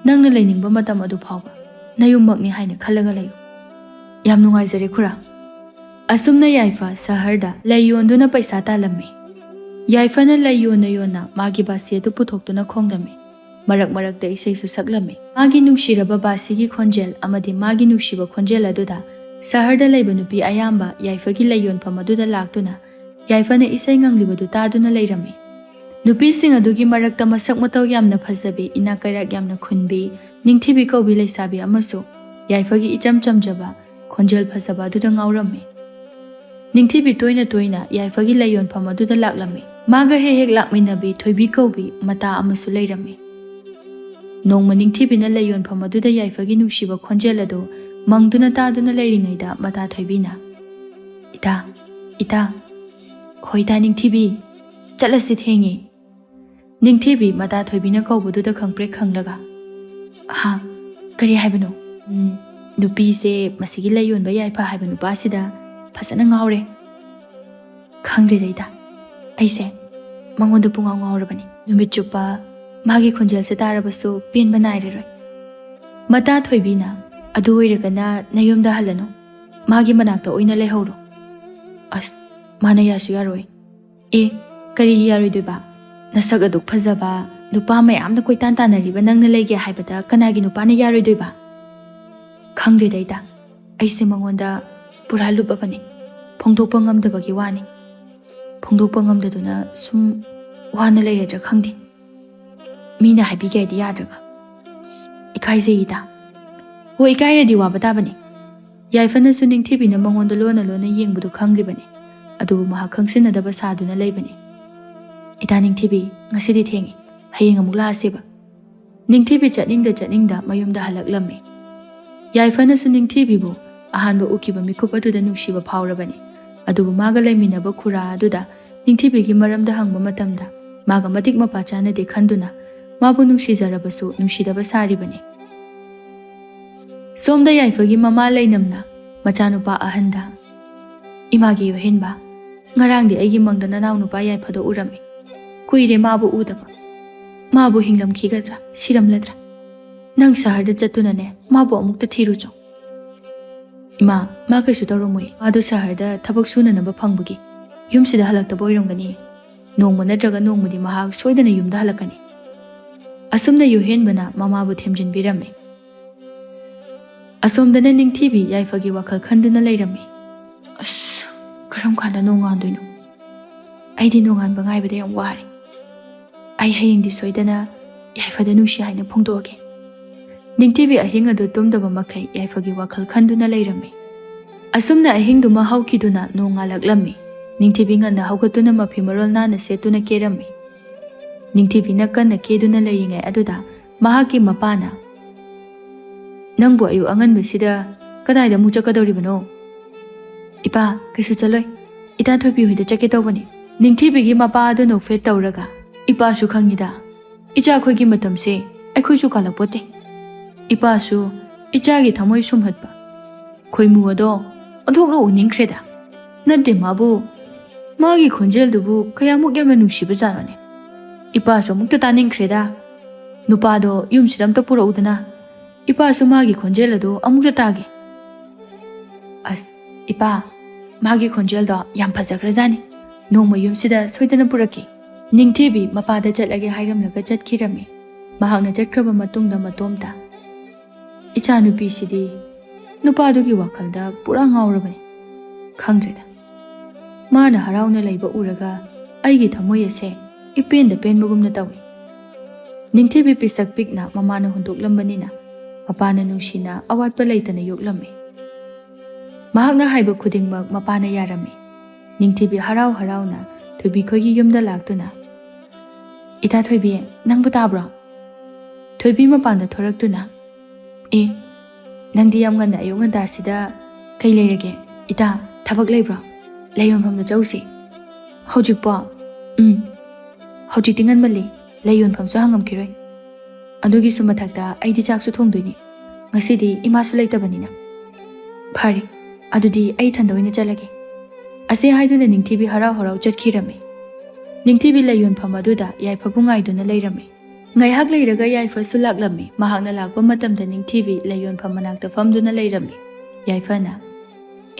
ꯅꯪꯅ ꯂꯩꯅꯤꯡꯕ ꯃꯇꯝ ꯑꯗꯨ ꯐꯥꯎꯕ ꯅꯌꯨꯝꯃꯛꯅꯤ ꯍꯥꯏꯅ ꯈꯜꯂꯒ ꯂꯩꯌꯨ ꯌꯥꯝ ꯅꯨꯡꯉꯥꯏꯖꯔꯦ ꯈꯨꯔꯥ ꯑꯁꯨꯝꯅ ꯌꯥꯏꯐ ꯁꯍꯔꯗ ꯂꯩ ꯌꯣꯟꯗꯨꯅ ꯄꯩꯁꯥ ꯇꯥꯜꯂꯝꯃꯤ ꯌꯥꯏꯐꯅ ꯂꯩ ꯌꯣꯟꯅ ꯃꯥꯒꯤ ꯕꯥꯁꯤ ꯑꯗꯨ ꯄꯨꯊꯣꯛꯇꯨꯅ ꯈꯣꯡꯂꯝꯃꯤ ꯃꯔꯛ ꯃꯔꯛꯇ ꯏꯁꯩꯁꯨ ꯁꯛꯂꯝꯃꯤ ꯃꯥꯒꯤ ꯅꯨꯡꯁꯤꯔꯕ ꯕꯥꯁꯤꯒꯤ ꯈꯣꯟꯖꯦꯜ ꯑꯃꯗꯤ ꯃꯥꯒꯤ ꯅꯨꯡꯁꯤꯕ ꯈꯣꯟꯖꯦꯜ ꯑꯗꯨꯗ ꯁꯍꯔꯗ ꯂꯩꯕ ꯅꯨꯄꯤ ꯑꯌꯥꯝꯕ ꯌꯥꯏꯐꯒꯤ ꯂꯩ ꯌꯣꯟꯐꯝ ꯑꯗꯨꯗ ꯂꯥꯛꯇꯨꯅ ꯌꯥꯏꯐꯅ ꯏꯁꯩ ꯉꯪꯂꯤꯕꯗꯨ ꯇꯥꯗꯨꯅ ꯂꯩꯔꯝꯃꯤ ꯅꯨꯄꯤꯁꯤꯡ ꯑꯗꯨꯒꯤ ꯃꯔꯛꯇ ꯃꯁꯛ ꯃꯇꯧ ꯌꯥꯝꯅ ꯐꯖꯕꯤ ꯏꯅꯥꯛ ꯀꯩꯔꯥꯛ ꯌꯥꯝꯅ ꯈꯨꯟꯕꯤ ꯅꯤꯡꯊꯤꯕꯤ ꯀꯧꯕꯤ ꯂꯩꯁꯥꯕꯤ ꯑꯃꯁꯨ ꯌꯥꯏꯐꯒꯤ ꯏꯆꯝ ꯆꯝꯖꯕ ꯈꯣꯟꯖꯦꯜ ꯐꯖꯕ ꯑꯗꯨꯗ ꯉꯥꯎꯔꯝꯃꯤ ꯅꯤꯡꯊꯤꯕꯤ ꯇꯣꯏꯅ ꯌꯥꯏꯐꯒꯤ ꯂꯩ ꯌꯣꯟꯐꯝ ꯑꯗꯨꯗ ꯂꯥꯛꯂꯝꯃꯤ ꯃꯥꯒ ꯍꯦꯛ ꯂꯥꯛꯃꯤꯟꯅꯕꯤ ꯊꯣꯏꯕꯤ ꯀꯧꯕꯤ ꯃꯇꯥ ꯑꯃꯁꯨ ꯂꯩꯔꯝꯃꯤ ꯅꯣꯡꯃ ꯅꯤꯡꯊꯤꯕꯤꯅ ꯂꯩ ꯌꯣꯟꯐꯝ ꯑꯗꯨꯗ ꯌꯥꯏꯐꯒꯤ ꯅꯨꯡꯁꯤꯕ ꯈꯣꯟꯖꯦꯜ ꯑꯗꯨ ꯃꯪꯗꯨꯅ ꯇꯥꯗꯨꯅ ꯂꯩꯔꯤꯉꯩꯗ ꯃꯇꯥ ꯊꯣꯏꯕꯤꯅ ꯏꯇꯥ ꯍꯣꯏ ꯏꯇꯥ ꯅꯤꯡꯊꯤꯕꯤ ꯆꯠꯂꯁꯤ ꯊꯦꯡꯉꯤ ꯅꯤꯡꯊꯤꯕꯤ ꯃꯇꯥ ꯊꯣꯏꯕꯤꯅ ꯀꯧꯕꯗꯨꯗ ꯈꯪꯄ꯭ꯔꯦꯛ ꯈꯪꯂꯒ ꯀꯔꯤ ꯍꯥꯏꯕꯅꯣ ꯅꯨꯄꯤꯁꯦ ꯃꯁꯤꯒꯤ ꯂꯩ ꯌꯣꯟꯕ ꯌꯥꯏꯐ ꯍꯥꯏꯕ ꯅꯨꯄꯥꯁꯤꯗ ꯐꯖꯅ ꯉꯥꯎꯔꯦ ꯈꯪꯗ꯭ꯔꯦꯗꯩꯗ ꯑꯩꯁꯦ ꯃꯉꯣꯟꯗ ꯄꯨꯡꯉꯥꯎ ꯉꯥꯎꯔꯕꯅꯤ ꯅꯨꯃꯤꯠ ꯆꯨꯞꯄ ꯃꯥꯒꯤ ꯈꯣꯟꯖꯦꯜꯁꯦ ꯇꯥꯔꯕꯁꯨ ꯄꯦꯟꯕ ꯅꯥꯏꯔꯔꯣꯏ ꯃꯇꯥ ꯊꯣꯏꯕꯤꯅ ꯑꯗꯨ ꯑꯣꯏꯔꯒꯅ ꯅꯌꯨꯝꯗ ꯍꯜꯂꯅꯨ ꯃꯥꯒꯤ ꯃꯅꯥꯛꯇ ꯑꯣꯏꯅ ꯂꯩꯍꯧꯔꯣ ꯑꯁ ꯃꯥꯅ ꯌꯥꯁꯨ ꯌꯥꯔꯣꯏ ꯑꯦ ꯀꯔꯤꯒꯤ ꯌꯥꯔꯣꯏꯗꯣꯏꯕ ꯅꯁꯛ ꯑꯗꯨꯛ ꯐꯖꯕ ꯅꯨꯄꯥ ꯃꯌꯥꯝꯅ ꯀꯣꯏꯇꯥꯟ ꯇꯥꯟꯅꯔꯤꯕ ꯅꯪꯅ ꯂꯩꯒꯦ ꯍꯥꯏꯕꯗ ꯀꯅꯥꯒꯤ ꯅꯨꯄꯥꯅ ꯌꯥꯔꯣꯏꯗꯣꯏꯕ ꯈꯪꯗ꯭ꯔꯦꯗꯩꯗ ꯑꯩꯁꯦ ꯃꯉꯣꯟꯗ ꯄꯨꯔꯥ ꯂꯨꯞꯄꯕꯅꯤ ꯐꯣꯡꯗꯣꯛꯄ ꯉꯝꯗꯕꯒꯤ ꯋꯥꯅꯤ ꯐꯣꯡꯗꯣꯛꯄ ꯉꯝꯗꯗꯨꯅ ꯁꯨꯝ ꯋꯥꯅ ꯂꯩꯔꯗ꯭ꯔꯥ ꯈꯪꯗꯦ ꯃꯤꯅ ꯍꯥꯏꯕꯤꯒꯦꯗꯤ ꯌꯥꯗ꯭ꯔꯒ ꯏꯀꯥꯏꯖꯩꯗ ꯍꯣꯏ ꯏꯀꯥꯏꯔꯗꯤ ꯋꯥꯕ ꯇꯥꯕꯅꯤ ꯌꯥꯏꯐꯅꯁꯨ ꯅꯤꯡꯊꯤꯕꯤꯅ ꯃꯉꯣꯟꯗ ꯂꯣꯟꯅ ꯂꯣꯟꯅ ꯌꯦꯡꯕꯗꯨ ꯈꯪꯂꯤꯕꯅꯤ ꯑꯗꯨꯕꯨ ꯃꯍꯥꯛ ꯈꯪꯁꯤꯟꯅꯗꯕ ꯁꯥꯗꯨꯅ ꯂꯩꯕꯅꯤ ꯏꯇꯥ ꯅꯤꯡꯊꯤꯕꯤ ꯉꯁꯤꯗꯤ ꯊꯦꯡꯉꯤ ꯍꯌꯦꯡ ꯑꯃꯨꯛ ꯂꯥꯛꯑꯁꯦꯕ ꯅꯤꯡꯊꯤꯕꯤ ꯆꯠꯅꯤꯡꯗ ꯃꯌꯨꯝꯗ ꯍꯜꯂꯛꯂꯝꯃꯤ ꯌꯥꯏꯐꯅꯁꯨ ꯅꯤꯡꯊꯤꯕꯤꯕꯨ ꯑꯍꯥꯟꯕ ꯎꯈꯤꯕ ಮಿಕುꯞ ꯑꯗꯨꯗ ꯅꯨꯡꯁꯤꯕ ꯐꯥꯎꯔꯕꯅꯤ ꯑꯗꯨꯕꯨ ꯃꯥꯒ ꯂꯩꯃꯤꯟꯅꯕ ꯈꯨꯔꯥ ꯑꯗꯨꯗ ꯅꯤꯡꯊꯤꯕꯤꯒꯤ ꯃꯔꯝꯗ ꯍꯪꯕ ꯃꯇꯝꯗ ꯃꯥꯒ ꯃꯇꯤꯛ ꯃꯄꯥ ꯆꯥꯅꯗꯦ ꯈꯟꯗꯨꯅ ꯃꯥꯕꯨ ꯅꯨꯡꯁꯤꯖꯔꯕꯁꯨ ꯅꯨꯡꯁꯤꯗꯕ ꯁꯥꯔꯤꯕꯅꯤ ꯁꯣꯝꯗ ꯌꯥꯏꯐꯒꯤ ꯃꯃꯥ ꯂꯩꯅꯝꯅ ꯃꯆꯥꯅꯨꯄꯥ ꯑꯍꯟꯗ ꯏꯃꯥꯒꯤ ꯌꯣꯍꯦꯟꯕ ꯉꯔꯥꯡꯗꯤ ꯑꯩꯒꯤ ꯃꯪꯗ ꯅꯅꯥꯎ ꯅꯨꯄꯥ ꯌꯥꯏꯐꯗꯣ ꯎꯔꯝꯃꯤ ꯀꯨꯏꯔꯦ ꯃꯥꯕꯨ ꯎꯗꯕ ꯃꯥꯕꯨ ꯍꯤꯡꯂꯝꯈꯤꯒꯗ꯭ꯔꯥ ꯁꯤꯔꯝꯂꯗ꯭ꯔꯥ ꯅꯪ ꯁꯍꯔꯗ ꯆꯠꯇꯨꯅꯅꯦ ꯃꯥꯕꯨ ꯑꯃꯨꯛꯇ ꯊꯤꯔꯨꯆꯣ ꯏꯃꯥ ꯃꯥ ꯀꯩꯁꯨ ꯇꯧꯔꯝꯃꯣꯏ ꯃꯥꯗꯣ ꯁꯍꯔꯗ ꯊꯕꯛ ꯁꯨꯅꯅꯕ ꯐꯪꯕꯒꯤ ꯌꯨꯝꯁꯤꯗ ꯍꯜꯂꯛꯇꯕ ꯑꯣꯏꯔꯝꯒꯅꯤ ꯅꯣꯡꯃ ꯅꯠꯇ꯭ꯔꯒ ꯅꯣꯡꯃꯗꯤ ꯃꯍꯥꯛ ꯁꯣꯏꯗꯅ ꯌꯨꯝꯗ ꯍꯜꯂꯛꯀꯅꯤ ꯑꯁꯨꯝꯅ ꯌꯣꯍꯦꯟꯕꯅ ꯃꯃꯥꯕꯨ ꯊꯦꯝꯖꯤꯟꯕꯤꯔꯝꯃꯤ ꯑꯁꯣꯝꯗꯅ ꯅꯤꯡꯊꯤꯕꯤ ꯌꯥꯏꯐꯒꯤ ꯋꯥꯈꯜ ꯈꯟꯗꯨꯅ ꯂꯩꯔꯝꯃꯤ ꯑꯁ ꯀꯔꯝ ꯀꯥꯟꯗ ꯅꯣꯡꯉꯥꯟꯗꯣꯏꯅꯣ ꯑꯩꯗꯤ ꯅꯣꯡꯉꯥꯟꯕ ꯉꯥꯏꯕꯗ ꯌꯥꯝ ꯋꯥꯔꯦ ꯑꯩ ꯍꯌꯦꯡꯗꯤ ꯁꯣꯏꯗꯅ ꯌꯥꯏꯐꯗ ꯅꯨꯡꯁꯤ ꯍꯥꯏꯅ ꯐꯣꯡꯗꯣꯛꯑꯒꯦ ꯅꯤꯡꯊꯤꯕꯤ ꯑꯍꯤꯡ ꯑꯗꯨ ꯇꯨꯝꯗꯕ ꯃꯈꯩ ꯌꯥꯏꯐꯒꯤ ꯋꯥꯈꯜ ꯈꯟꯗꯨꯅ ꯂꯩꯔꯝꯃꯤ ꯑꯁꯨꯝꯅ ꯑꯍꯤꯡꯗꯨꯃ ꯍꯧꯈꯤꯗꯨꯅ ꯅꯣꯡ ꯉꯥꯜꯂꯛꯂꯝꯃꯤ ꯅꯤꯡꯊꯤꯕꯤ ꯉꯟꯅ ꯍꯧꯒꯠꯇꯨꯅ ꯃꯐꯤ ꯃꯔꯣꯜ ꯅꯥꯟꯅ ꯁꯦꯠꯇꯨꯅ ꯀꯦꯔꯝꯃꯤ ꯅꯤꯡꯊꯤꯕꯤꯅ ꯀꯟꯅ ꯀꯦꯗꯨꯅ ꯂꯩꯔꯤꯉꯩ ꯑꯗꯨꯗ ꯃꯍꯥꯛꯀꯤ ꯃꯄꯥꯅ ꯅꯪꯕꯨ ꯑꯌꯨꯛ ꯑꯉꯟꯕꯁꯤꯗ ꯀꯗꯥꯏꯗ ꯑꯃꯨꯛ ꯆꯠꯀꯗꯧꯔꯤꯕꯅꯣ ꯏꯄꯥ ꯀꯩꯁꯨ ꯆꯠꯂꯣꯏ ꯏꯇꯥ ꯊꯣꯏꯕꯤ ꯍꯣꯏꯗ ꯆꯠꯀꯦ ꯇꯧꯕꯅꯤ ꯅꯤꯡꯊꯤꯕꯤꯒꯤ ꯃꯄꯥ ꯑꯗꯨ ꯅꯣꯛꯐꯦꯠ ꯇꯧꯔꯒ ꯏꯄꯥꯁꯨ ꯈꯪꯉꯤꯗ ꯏꯆꯥꯈꯣꯏꯒꯤ ꯃꯇꯝꯁꯦ ꯑꯩꯈꯣꯏꯁꯨ ꯀꯥꯜꯂꯛꯄꯣꯠꯇꯦ ꯏꯄꯥꯁꯨ ꯏꯆꯥꯒꯤ ꯊꯃꯣꯏ ꯁꯨꯝꯍꯠꯄ ꯈꯣꯏꯃꯨ ꯑꯗꯣ ꯑꯣꯟꯊꯣꯛꯅ ꯎꯅꯤꯡꯈ꯭ꯔꯦꯗ ꯅꯠꯇꯦ ꯃꯥꯕꯨ ꯃꯥꯒꯤ ꯈꯣꯟꯖꯦꯜꯗꯨꯕꯨ ꯀꯌꯥꯃꯨꯛ ꯌꯥꯝꯅ ꯅꯨꯡꯁꯤꯕꯖꯥꯠꯅꯣꯅꯦ ꯏꯄꯥꯁꯨ ꯑꯃꯨꯛꯇ ꯇꯥꯅꯤꯡꯈ꯭ꯔꯦꯗ ꯅꯨꯄꯥꯗꯣ ꯌꯨꯝꯁꯤꯗ ꯑꯝꯇ ꯄꯨꯔꯛꯎꯗꯅ ꯏꯄꯥꯁꯨ ꯃꯥꯒꯤ ꯈꯣꯟꯖꯦꯜ ꯑꯗꯨ ꯑꯃꯨꯛꯇ ꯇꯥꯒꯦ ꯑꯁ ꯏꯄꯥ ꯃꯥꯒꯤ ꯈꯣꯟꯖꯦꯜꯗꯣ ꯌꯥꯝ ꯐꯖꯈ꯭ꯔꯖꯥꯠꯅꯤ ꯅꯣꯡꯃ ꯌꯨꯝꯁꯤꯗ ꯁꯣꯏꯗꯅ ꯄꯨꯔꯛꯈꯤ ꯅꯤꯡꯊꯤꯕꯤ ꯃꯄꯥꯗ ꯆꯠꯂꯒꯦ ꯍꯥꯏꯔꯝꯂꯒ ꯆꯠꯈꯤꯔꯝꯃꯤ ꯃꯍꯥꯛꯅ ꯆꯠꯈ꯭ꯔꯕ ꯃꯇꯨꯡꯗ ꯃꯇꯣꯝꯇ ꯏꯆꯥꯅꯨꯄꯤꯁꯤꯗꯤ ꯅꯨꯄꯥꯗꯨꯒꯤ ꯋꯥꯈꯜꯗ ꯄꯨꯔꯥ ꯉꯥꯎꯔꯕꯅꯤ ꯈꯪꯗ꯭ꯔꯦꯗ ꯃꯥꯅ ꯍꯔꯥꯎꯅ ꯂꯩꯕ ꯎꯔꯒ ꯑꯩꯒꯤ ꯊꯃꯣꯏ ꯑꯁꯦ ꯏꯄꯦꯟꯗ ꯄꯦꯟꯕꯒꯨꯝꯅ ꯇꯧꯏ ꯅꯤꯡꯊꯤꯕꯤ ꯄꯤꯁꯛ ꯄꯤꯛꯅ ꯃꯃꯥꯅ ꯍꯨꯟꯗꯣꯛꯂꯝꯕꯅꯤꯅ ꯃꯄꯥꯅ ꯅꯨꯡꯁꯤꯅ ꯑꯋꯥꯠꯄ ꯂꯩꯇꯅ ꯌꯣꯛꯂꯝꯃꯤ ꯃꯍꯥꯛꯅ ꯍꯥꯏꯕ ꯈꯨꯗꯤꯡꯃꯛ ꯃꯄꯥꯅ ꯌꯥꯔꯝꯃꯤ ꯅꯤꯡꯊꯤꯕꯤ ꯍꯔꯥꯎ ꯍꯔꯥꯎꯅ ꯊꯣꯏꯕꯤꯈꯣꯏꯒꯤ ꯌꯨꯝꯗ ꯂꯥꯛꯇꯨꯅ ꯏꯇꯥ ꯊꯣꯏꯕꯤ ꯅꯪꯕꯨ ꯇꯥꯕ꯭ꯔꯣ ꯊꯣꯏꯕꯤ ꯃꯄꯥꯟꯗ ꯊꯣꯔꯛꯇꯨꯅ ꯑꯦ ꯅꯪꯗꯤ ꯌꯥꯝ ꯉꯟꯅ ꯑꯌꯨꯛ ꯉꯟꯇꯥꯁꯤꯗ ꯀꯩ ꯂꯩꯔꯒꯦ ꯏꯇꯥ ꯊꯕꯛ ꯂꯩꯕ꯭ꯔꯣ ꯂꯩ ꯌꯣꯟꯐꯝꯗ ꯆꯧꯁꯤ ꯍꯧꯖꯤꯛꯄꯣ ꯍꯧꯖꯤꯛꯇꯤ ꯉꯟꯃꯜꯂꯤ ꯂꯩ ꯌꯣꯟꯐꯝꯁꯨ ꯍꯥꯡꯉꯝꯈꯤꯔꯣꯏ ꯑꯗꯨꯒꯤꯁꯨ ꯃꯊꯛꯇ ꯑꯩꯗꯤ ꯆꯥꯛꯁꯨ ꯊꯣꯡꯗꯣꯏꯅꯤ ꯉꯁꯤꯗꯤ ꯏꯃꯥꯁꯨ ꯂꯩꯇꯕꯅꯤꯅ ꯐꯔꯦ ꯑꯗꯨꯗꯤ ꯑꯩ ꯏꯊꯟꯗ ꯑꯣꯏꯅ ꯆꯠꯂꯒꯦ ꯑꯁꯤ ꯍꯥꯏꯗꯨꯅ ꯅꯤꯡꯊꯤꯕꯤ ꯍꯔꯥꯎ ꯍꯔꯥꯎ ꯆꯠꯈꯤꯔꯝꯃꯤ ꯅꯤꯡꯊꯤꯕꯤ ꯂꯩ ꯌꯣꯟꯐꯝ ꯑꯗꯨꯗ ꯌꯥꯏꯐꯕꯨ ꯉꯥꯏꯗꯨꯅ ꯂꯩꯔꯝꯃꯤ ꯉꯥꯏꯍꯥꯛ ꯂꯩꯔꯒ ꯌꯥꯏꯐꯁꯨ ꯂꯥꯛꯂꯝꯃꯤ ꯃꯍꯥꯛꯅ ꯂꯥꯛꯄ ꯃꯇꯝꯗ ꯅꯤꯡꯊꯤꯕꯤ ꯂꯩ ꯌꯣꯟꯐꯝ ꯃꯅꯥꯛꯇ ꯐꯝꯗꯨꯅ ꯂꯩꯔꯝꯃꯤ ꯌꯥꯏꯐꯅ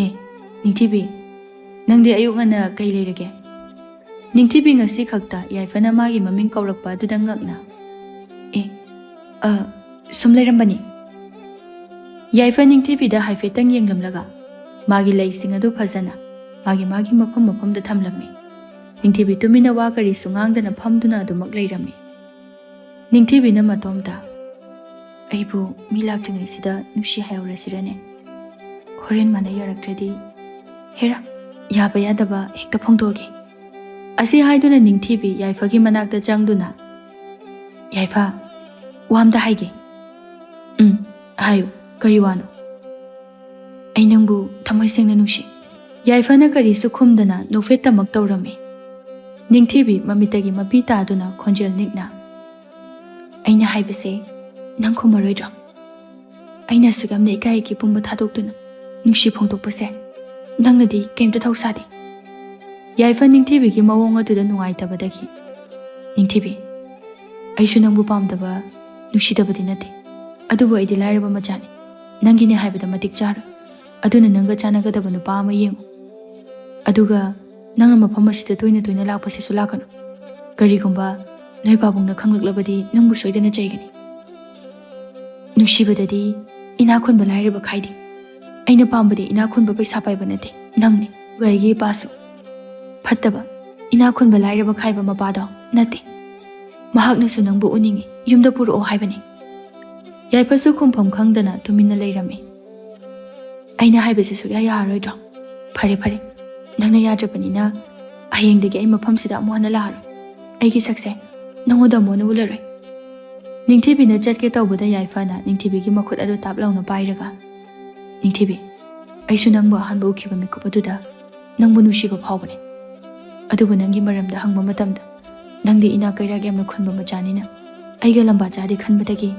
ꯑꯦ ꯅꯤꯡꯊꯤꯕꯤ ꯅꯪꯗꯤ ꯑꯌꯨꯛ ꯉꯟꯅ ꯀꯩ ꯂꯩꯔꯒꯦ ꯅꯤꯡꯊꯤꯕꯤ ꯉꯁꯤ ꯈꯛꯇ ꯌꯥꯏꯐꯅ ꯃꯥꯒꯤ ꯃꯃꯤꯡ ꯀꯧꯔꯛꯄ ꯑꯗꯨꯗ ꯉꯛꯅ ꯁꯨꯝ ꯂꯩꯔꯝꯕꯅꯤ ꯌꯥꯏꯐ ꯅꯤꯡꯊꯤꯕꯤꯗ ꯍꯥꯏꯐꯦꯠꯇꯪ ꯌꯦꯡꯂꯝꯂꯒ ꯃꯥꯒꯤ ꯂꯩꯁꯤꯡ ꯑꯗꯨ ꯐꯖꯅ ꯃꯥꯒꯤ ꯃꯐꯝꯗ ꯊꯝꯂꯝꯃꯤ ꯅꯤꯡꯊꯤꯕꯤ ꯇꯨꯃꯤꯟꯅ ꯋꯥ ꯀꯔꯤꯁꯨ ꯉꯥꯡꯗꯅ ꯐꯝꯗꯨꯅ ꯑꯗꯨꯃꯛ ꯂꯩꯔꯝꯃꯤ ꯅꯤꯡꯊꯤꯕꯤꯅ ꯃꯇꯣꯝꯇ ꯑꯩꯕꯨ ꯃꯤ ꯂꯥꯛꯇ꯭ꯔꯤꯉꯩꯁꯤꯗ ꯅꯨꯡꯁꯤ ꯍꯥꯏꯍꯧꯔꯁꯤꯔꯅꯦ ꯍꯣꯔꯦꯟ ꯃꯥꯅ ꯌꯥꯔꯛꯇ꯭ꯔꯗꯤ ꯍꯦꯔꯥ ꯌꯥꯕ ꯌꯥꯗꯕ ꯍꯦꯛꯇ ꯐꯣꯡꯗꯣꯛꯑꯒꯦ ꯑꯁꯤ ꯍꯥꯏꯗꯨꯅ ꯅꯤꯡꯊꯤꯕꯤ ꯌꯥꯏꯐꯒꯤ ꯃꯅꯥꯛꯇ ꯆꯪꯗꯨꯅ ꯌꯥꯏꯐ ꯋꯥ ꯑꯝꯇ ꯍꯥꯏꯒꯦ ꯍꯥꯏꯌꯨ ꯀꯔꯤ ꯋꯥꯅꯣ ꯑꯩ ꯅꯪꯕꯨ ꯊꯃꯣꯏ ꯁꯦꯡꯅ ꯅꯨꯡꯁꯤ ꯌꯥꯏꯐꯅ ꯀꯔꯤꯁꯨ ꯈꯨꯝꯗꯅ ꯅꯣꯛꯐꯦꯠꯇꯃꯛ ꯇꯧꯔꯝꯃꯤ ꯅꯤꯡꯊꯤꯕꯤ ꯃꯃꯤꯠꯇꯒꯤ ꯃꯄꯤ ꯇꯥꯗꯨꯅ ꯈꯣꯟꯖꯦꯜ ꯅꯤꯛꯅ ꯑꯩꯅ ꯍꯥꯏꯕꯁꯦ ꯅꯪ ꯈꯨꯝꯃꯔꯣꯏꯗ꯭ꯔꯣ ꯑꯩꯅꯁꯨ ꯌꯥꯝꯅ ꯏꯀꯥꯏꯒꯤ ꯄꯨꯝꯕ ꯊꯥꯗꯣꯛꯇꯨꯅ ꯅꯨꯡꯁꯤ ꯐꯣꯡꯗꯣꯛꯄꯁꯦ ꯅꯪꯅꯗꯤ ꯀꯩꯝꯇ ꯊꯧꯁꯥꯗꯦ꯫ ꯌꯥꯏꯐ ꯅꯤꯡꯊꯤꯕꯤꯒꯤ ꯃꯑꯣꯡ ꯑꯗꯨꯗ ꯅꯨꯡꯉꯥꯏꯇꯕꯗꯒꯤ ꯅꯤꯡꯊꯤꯕꯤ, ꯑꯩꯁꯨ ꯅꯪꯕꯨ ꯄꯥꯝꯗꯕ ꯅꯨꯡꯁꯤꯗꯕꯗꯤ ꯅꯠꯇꯦ, ꯑꯗꯨꯕꯨ ꯑꯩꯗꯤ ꯂꯥꯏꯔꯕ ꯃꯆꯥꯅꯤ, ꯅꯪꯒꯤꯅꯦ ꯍꯥꯏꯕꯗ ꯃꯇꯤꯛ ꯆꯥꯔꯣꯏ, ꯑꯗꯨꯅ ꯅꯪꯒ ꯆꯥꯟꯅꯒꯗꯕ ꯅꯨꯄꯥ ꯑꯃ ꯌꯦꯡꯉꯨ, ꯑꯗꯨꯒ ꯅꯪꯅ ꯃꯐꯝ ꯑꯁꯤꯗ ꯇꯣꯏꯅ ꯇꯣꯏꯅ ꯂꯥꯛꯄꯁꯤꯁꯨ ꯂꯥꯛꯀꯅꯨ, ꯀꯔꯤꯒꯨꯝꯕ ꯅꯣꯏ ꯄꯥꯕꯨꯡꯅ ꯈꯪꯂꯛꯂꯕꯗꯤ ꯅꯪꯕꯨ ꯁꯣꯏꯗꯅ ꯆꯩꯒꯅꯤ꯫ ꯅꯨꯡꯁꯤꯕꯗꯗꯤ ꯏꯅꯥꯛ ꯈꯨꯟꯕ ꯂꯥꯏꯔꯕ ꯈꯥꯏꯗꯦ, ꯑꯩꯅ ꯄꯥꯝꯕꯗꯤ ꯏꯅꯥꯛ ꯈꯨꯟꯕ ꯄꯩꯁꯥ ꯄꯥꯏꯕ ꯅꯠꯇꯦ, ꯅꯪꯅꯤ, ꯑꯩꯒꯤ ꯏꯄꯥꯁꯨ ꯐꯠꯇꯕ ꯏꯅꯥꯛ ꯈꯨꯟꯕ ꯂꯥꯏꯔꯕ ꯈꯥꯏꯕ ꯃꯄꯥꯗꯣ ꯅꯠꯇꯦ, ꯃꯍꯥꯛꯅꯁꯨ ꯅꯪꯕꯨ ꯎꯅꯤꯡꯉꯤ, ꯌꯨꯝꯗ ꯄꯨꯔꯛꯑꯣ ꯍꯥꯏꯕꯅꯤ꯫ ꯌꯥꯏꯐꯁꯨ ꯈꯨꯝꯐꯝ ꯈꯪꯗꯅ ꯇꯨꯃꯤꯟꯅ ꯂꯩꯔꯝꯃꯤ꯫ ꯑꯩꯅ ꯍꯥꯏꯕꯁꯤ ꯁꯨꯛꯌꯥ ꯌꯥꯔꯔꯣꯏꯗ꯭ꯔꯣ? ꯐꯔꯦ ꯐꯔꯦ, ꯅꯪꯅ ꯌꯥꯗ꯭ꯔꯕꯅꯤꯅ ꯍꯌꯦꯡꯗꯒꯤ ꯑꯩ ꯃꯐꯝꯁꯤꯗ ꯑꯃꯨꯛ ꯍꯟꯅ ꯂꯥꯛꯑꯔꯣꯏ, ꯑꯩꯒꯤ ꯁꯛꯁꯦ ꯅꯪꯉꯣꯟꯗ ꯑꯃꯨꯛ ꯍꯟꯅ ꯎꯠꯂꯔꯣꯏ꯫ ꯅꯤꯡꯊꯤꯕꯤꯅ ꯆꯠꯀꯦ ꯇꯧꯕꯗ ꯌꯥꯏꯐꯅ ꯅꯤꯡꯊꯤꯕꯤꯒꯤ ꯃꯈꯨꯠ ꯑꯗꯨ ꯇꯥꯞ ꯂꯥꯎꯅ ꯄꯥꯏꯔꯒ, ꯅꯤꯡꯊꯤꯕꯤ, ꯑꯩꯁꯨ ꯅꯪꯕꯨ ꯑꯍꯥꯟꯕ ꯎꯈꯤꯕ ꯃꯤꯀꯨꯞ ꯑꯗꯨꯗ ꯅꯪꯕꯨ ꯅꯨꯡꯁꯤꯕ ꯐꯥꯎꯕꯅꯤ, ꯑꯗꯨꯕꯨ ꯅꯪꯒꯤ ꯃꯔꯝꯗ ꯍꯪꯕ ꯃꯇꯝꯗ ꯅꯪꯗꯤ ꯏꯅꯥꯛ ꯀꯩꯔꯥꯛ ꯌꯥꯝꯅ ꯈꯨꯟꯕ ꯃꯆꯥꯅꯤꯅ ꯑꯩꯒ ꯂꯝꯕꯥ ꯆꯥꯗꯦ ꯈꯟꯕꯗꯒꯤ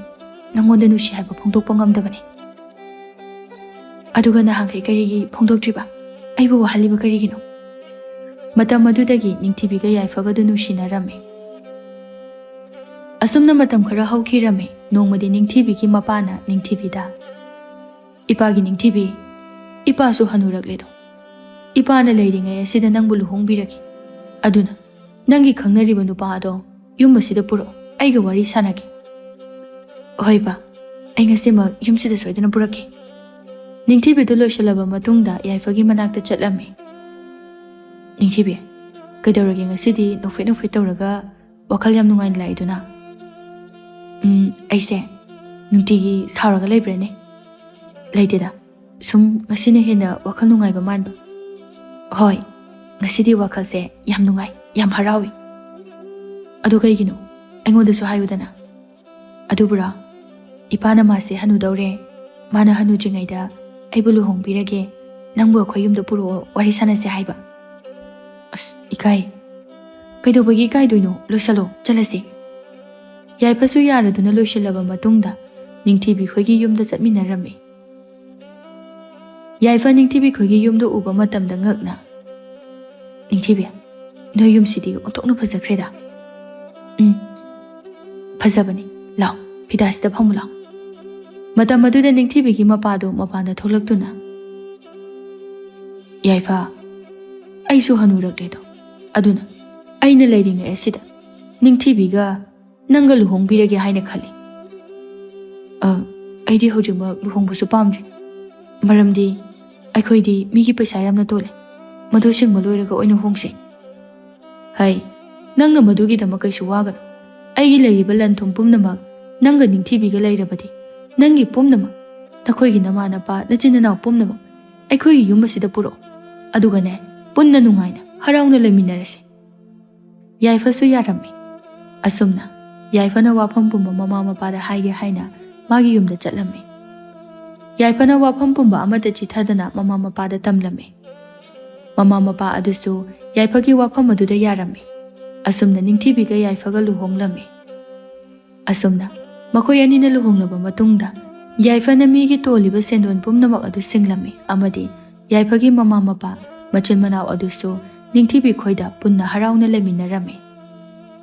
ꯅꯪꯉꯣꯟꯗ ꯅꯨꯡꯁꯤ ꯍꯥꯏꯕ ꯐꯣꯡꯗꯣꯛꯄ ꯉꯝꯗꯕꯅꯤ꯫ ꯑꯗꯨꯒ ꯅꯍꯥꯟꯈꯩ ꯀꯔꯤꯒꯤ ꯐꯣꯡꯗꯣꯛꯇ꯭ꯔꯤꯕ? ꯑꯩꯕꯨ ꯋꯥꯍꯜꯂꯤꯕ ꯀꯔꯤꯒꯤꯅꯣ? ꯃꯇꯝ ꯑꯗꯨꯗꯒꯤ ꯅꯤꯡꯊꯤꯕꯤꯒ ꯌꯥꯏꯐꯒꯗꯨ ꯅꯨꯡꯁꯤꯅꯔꯝꯃꯤ꯫ ꯑꯁꯨꯝꯅ ꯃꯇꯝ ꯈꯔ ꯍꯧꯈꯤꯔꯝꯃꯤ꯫ ꯅꯣꯡꯃꯗꯤ ꯅꯤꯡꯊꯤꯕꯤꯒꯤ ꯃꯄꯥꯅ ꯅꯤꯡꯊꯤꯕꯤꯗ, ꯏꯄꯥꯒꯤ ꯅꯤꯡꯊꯤꯕꯤ, ꯏꯄꯥꯁꯨ ꯍꯅꯨꯔꯛꯂꯦꯗꯣ, ꯏꯄꯥꯅ ꯂꯩꯔꯤꯉꯩ ꯑꯁꯤꯗ ꯅꯪꯕꯨ ꯂꯨꯍꯣꯡꯕꯤꯔꯒꯦ, ꯑꯗꯨꯅ ꯅꯪꯒꯤ ꯈꯪꯅꯔꯤꯕ ꯅꯨꯄꯥ ꯑꯗꯣ ꯌꯨꯝ ꯑꯁꯤꯗ ꯄꯨꯔꯛꯑꯣ, ꯑꯩꯒ ꯋꯥꯔꯤ ꯁꯥꯟꯅꯒꯦ꯫ ꯍꯣꯏ ꯄꯥ, ꯑꯩ ꯉꯁꯤꯃꯛ ꯌꯨꯝꯁꯤꯗ ꯁꯣꯏꯗꯅ ꯄꯨꯔꯛꯀꯦ꯫ ꯅꯤꯡꯊꯤꯕꯤꯗꯨ ꯂꯣꯏꯁꯤꯜꯂꯕ ꯃꯇꯨꯡꯗ ꯌꯥꯏꯐꯒꯤ ꯃꯅꯥꯛꯇ ꯆꯠꯂꯝꯃꯤ꯫ ꯅꯤꯡꯊꯤꯕꯤ, ꯀꯩꯗꯧꯔꯒꯦ ꯉꯁꯤꯗꯤ ꯅꯣꯛꯐꯦꯠ ꯅꯣꯛꯐꯦꯠ ꯇꯧꯔꯒ ꯋꯥꯈꯜ ꯌꯥꯝ ꯅꯨꯡꯉꯥꯏꯅ ꯂꯥꯛꯏꯗꯨꯅ? ꯑꯩꯁꯦ ꯅꯨꯡꯇꯤꯒꯤ ꯁꯥꯎꯔꯒ ꯂꯩꯕ꯭ꯔꯅꯦ? ꯂꯩꯇꯦꯗ, ꯁꯨꯝ ꯉꯁꯤꯅ ꯍꯦꯟꯅ ꯋꯥꯈꯜ ꯅꯨꯡꯉꯥꯏꯕ ꯃꯥꯟꯕ꯫ ꯍꯣꯏ, ꯉꯁꯤꯗꯤ ꯋꯥꯈꯜꯁꯦ ꯌꯥꯝ ꯅꯨꯡꯉꯥꯏ, ꯌꯥꯝ ꯍꯔꯥꯎꯏ꯫ ꯑꯗꯨ ꯀꯩꯒꯤꯅꯣ? ꯑꯩꯉꯣꯟꯗꯁꯨ ꯍꯥꯏꯌꯨꯗꯅ꯫ ꯑꯗꯨꯕꯨꯔꯣ, ꯏꯄꯥꯅ ꯃꯥꯁꯦ ꯍꯅꯨꯗꯧꯔꯦ, ꯃꯥꯅ ꯍꯅꯨꯗ꯭ꯔꯤꯉꯩꯗ ꯑꯩꯕꯨ ꯂꯨꯍꯣꯡꯕꯤꯔꯒꯦ, ꯅꯪꯕꯨ ꯑꯩꯈꯣꯏ ꯌꯨꯝꯗ ꯄꯨꯔꯛꯑꯣ, ꯋꯥꯔꯤ ꯁꯥꯟꯅꯁꯦ ꯍꯥꯏꯕ꯫ ꯑꯁ, ꯏꯀꯥꯏ꯫ ꯀꯩꯗꯧꯕꯒꯤ ꯏꯀꯥꯏꯗꯣꯏꯅꯣ? ꯂꯣꯏꯁꯜꯂꯣ, ꯆꯠꯂꯁꯤ꯫ ꯌꯥꯏꯐꯁꯨ ꯌꯥꯔꯗꯨꯅ ꯂꯣꯏꯁꯤꯜꯂꯕ ꯃꯇꯨꯡꯗ ꯅꯤꯡꯊꯤꯕꯤ ꯈꯣꯏꯒꯤ ꯌꯨꯝꯗ ꯆꯠꯃꯤꯟꯅꯔꯝꯃꯤ꯫ ꯌꯥꯏꯐ ꯅꯤꯡꯊꯤꯕꯤ ꯈꯣꯏꯒꯤ ꯌꯨꯝꯗ ꯎꯕ ꯃꯇꯝꯗ ꯉꯛꯅ, ꯅꯤꯡꯊꯤꯕꯤ, ꯅꯣꯏ ꯌꯨꯝꯁꯤꯗꯤ ꯑꯣꯟꯊꯣꯛꯅ ꯐꯖꯈ꯭ꯔꯦꯗ꯫ ꯐꯖꯕꯅꯤ, ꯂꯥꯎ, ꯐꯤꯗꯥꯁꯤꯗ ꯐꯝꯃꯨ ꯂꯥꯎ꯫ ꯃꯇꯝ ꯑꯗꯨꯗ ꯅꯤꯡꯊꯤꯕꯤꯒꯤ ꯃꯄꯥꯗꯨ ꯃꯄꯥꯟꯗ ꯊꯣꯛꯂꯛꯇꯨꯅ, ꯌꯥꯏꯐ, ꯑꯩꯁꯨ ꯍꯅꯨꯔꯛꯂꯦꯗꯣ, ꯑꯗꯨꯅ ꯑꯩꯅ ꯂꯩꯔꯤꯉꯩ ꯑꯁꯤꯗ ꯅꯤꯡꯊꯤꯕꯤꯒ ꯅꯪꯒ ꯂꯨꯍꯣꯡꯕꯤꯔꯒꯦ ꯍꯥꯏꯅ ꯈꯜꯂꯤ꯫ ꯑꯩꯗꯤ ꯍꯧꯖꯤꯛꯃꯛ ꯂꯨꯍꯣꯡꯕꯁꯨ ꯄꯥꯝꯗ꯭ꯔꯤ, ꯃꯔꯝꯗꯤ ꯑꯩꯈꯣꯏꯗꯤ ꯃꯤꯒꯤ ꯄꯩꯁꯥ ꯌꯥꯝꯅ ꯇꯣꯜꯂꯦ, ꯃꯗꯨ ꯁꯤꯡꯕ ꯂꯣꯏꯔꯒ ꯑꯣꯏꯅ ꯍꯣꯡꯁꯤ꯫ ꯍꯩ, ꯅꯪꯅ ꯃꯗꯨꯒꯤꯗꯃꯛ ꯀꯩꯁꯨ ꯋꯥꯒꯅꯨ, ꯑꯩꯒꯤ ꯂꯩꯔꯤꯕ ꯂꯟ ꯊꯨꯝ ꯄꯨꯝꯅꯃꯛ ꯅꯪꯒ ꯅꯤꯡꯊꯤꯕꯤꯒ ꯂꯩꯔꯕꯗꯤ ꯅꯪꯒꯤ ꯄꯨꯝꯅꯃꯛ, ꯅꯈꯣꯏꯒꯤ ꯅꯃꯥ-ꯅꯄꯥ, ꯅꯆꯤꯟ-ꯅꯅꯥꯎ ꯄꯨꯝꯅꯃꯛ ꯑꯩꯈꯣꯏꯒꯤ ꯌꯨꯝ ꯑꯁꯤꯗ ꯄꯨꯔꯛꯑꯣ, ꯑꯗꯨꯒꯅꯦ ꯄꯨꯟꯅ ꯅꯨꯡꯉꯥꯏꯅ ꯍꯔꯥꯎꯅ ꯂꯩꯃꯤꯟꯅꯔꯁꯤ꯫ ꯌꯥꯏꯐꯁꯨ ꯌꯥꯔꯝꯃꯤ꯫ ꯑꯁꯨꯝꯅ ꯌꯥꯏꯐꯅ ꯋꯥꯐꯝ ꯄꯨꯝꯕ ꯃꯃꯥ ꯃꯄꯥꯗ ꯍꯥꯏꯒꯦ ꯍꯥꯏꯅ ꯃꯥꯒꯤ ꯌꯨꯝꯗ ꯆꯠꯂꯝꯃꯤ꯫ ꯌꯥꯏꯐꯅ ꯋꯥꯐꯝ ꯄꯨꯝꯕ ꯑꯃꯠꯇ ꯆꯤꯊꯗꯅ ꯃꯃꯥ ꯃꯄꯥꯗ ꯇꯝꯂꯝꯃꯤ꯫ ꯃꯃꯥ ꯃꯄꯥ ꯑꯗꯨꯁꯨ ꯌꯥꯏꯐꯒꯤ ꯋꯥꯐꯝ ꯑꯗꯨꯗ ꯌꯥꯔꯝꯃꯤ꯫ ꯑꯁꯨꯝꯅ ꯅꯤꯡꯊꯤꯕꯤꯒ ꯌꯥꯏꯐꯒ ꯂꯨꯍꯣꯡꯂꯝꯃꯤ꯫ ꯑꯁꯨꯝꯅ ꯃꯈꯣꯏ ꯑꯅꯤꯅ ꯂꯨꯍꯣꯡꯂꯕ ꯃꯇꯨꯡꯗ ꯌꯥꯏꯐꯅ ꯃꯤꯒꯤ ꯇꯣꯜꯂꯤꯕ ꯁꯦꯟꯗꯣꯟ ꯄꯨꯝꯅꯃꯛ ꯑꯗꯨ ꯁꯤꯡꯂꯝꯃꯤ, ꯑꯃꯗꯤ ꯌꯥꯏꯐꯒꯤ ꯃꯃꯥ ꯃꯄꯥ, ꯃꯆꯤꯟ ꯃꯅꯥꯎ ꯑꯗꯨꯁꯨ ꯅꯤꯡꯊꯤꯕꯤ ꯈꯣꯏꯗ ꯄꯨꯟꯅ ꯍꯔꯥꯎꯅ ꯂꯩꯃꯤꯟꯅꯔꯝꯃꯤ꯫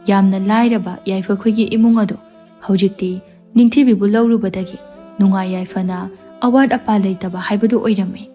ꯌꯥꯝꯅ ꯂꯥꯏꯔꯕ ꯌꯥꯏꯐ ꯈꯣꯏꯒꯤ ꯏꯃꯨꯡ ꯑꯗꯨ ꯍꯧꯖꯤꯛꯇꯤ ꯅꯤꯡꯊꯤꯕꯤꯕꯨ ꯂꯧꯔꯨꯕꯗꯒꯤ ꯅꯨꯡꯉꯥꯏ ꯌꯥꯏꯐꯅ ꯑꯋꯥꯠ ꯑꯄꯥ ꯂꯩꯇꯕ ꯍꯥꯏꯕꯗꯨ ꯑꯣꯏꯔꯝꯃꯤ꯫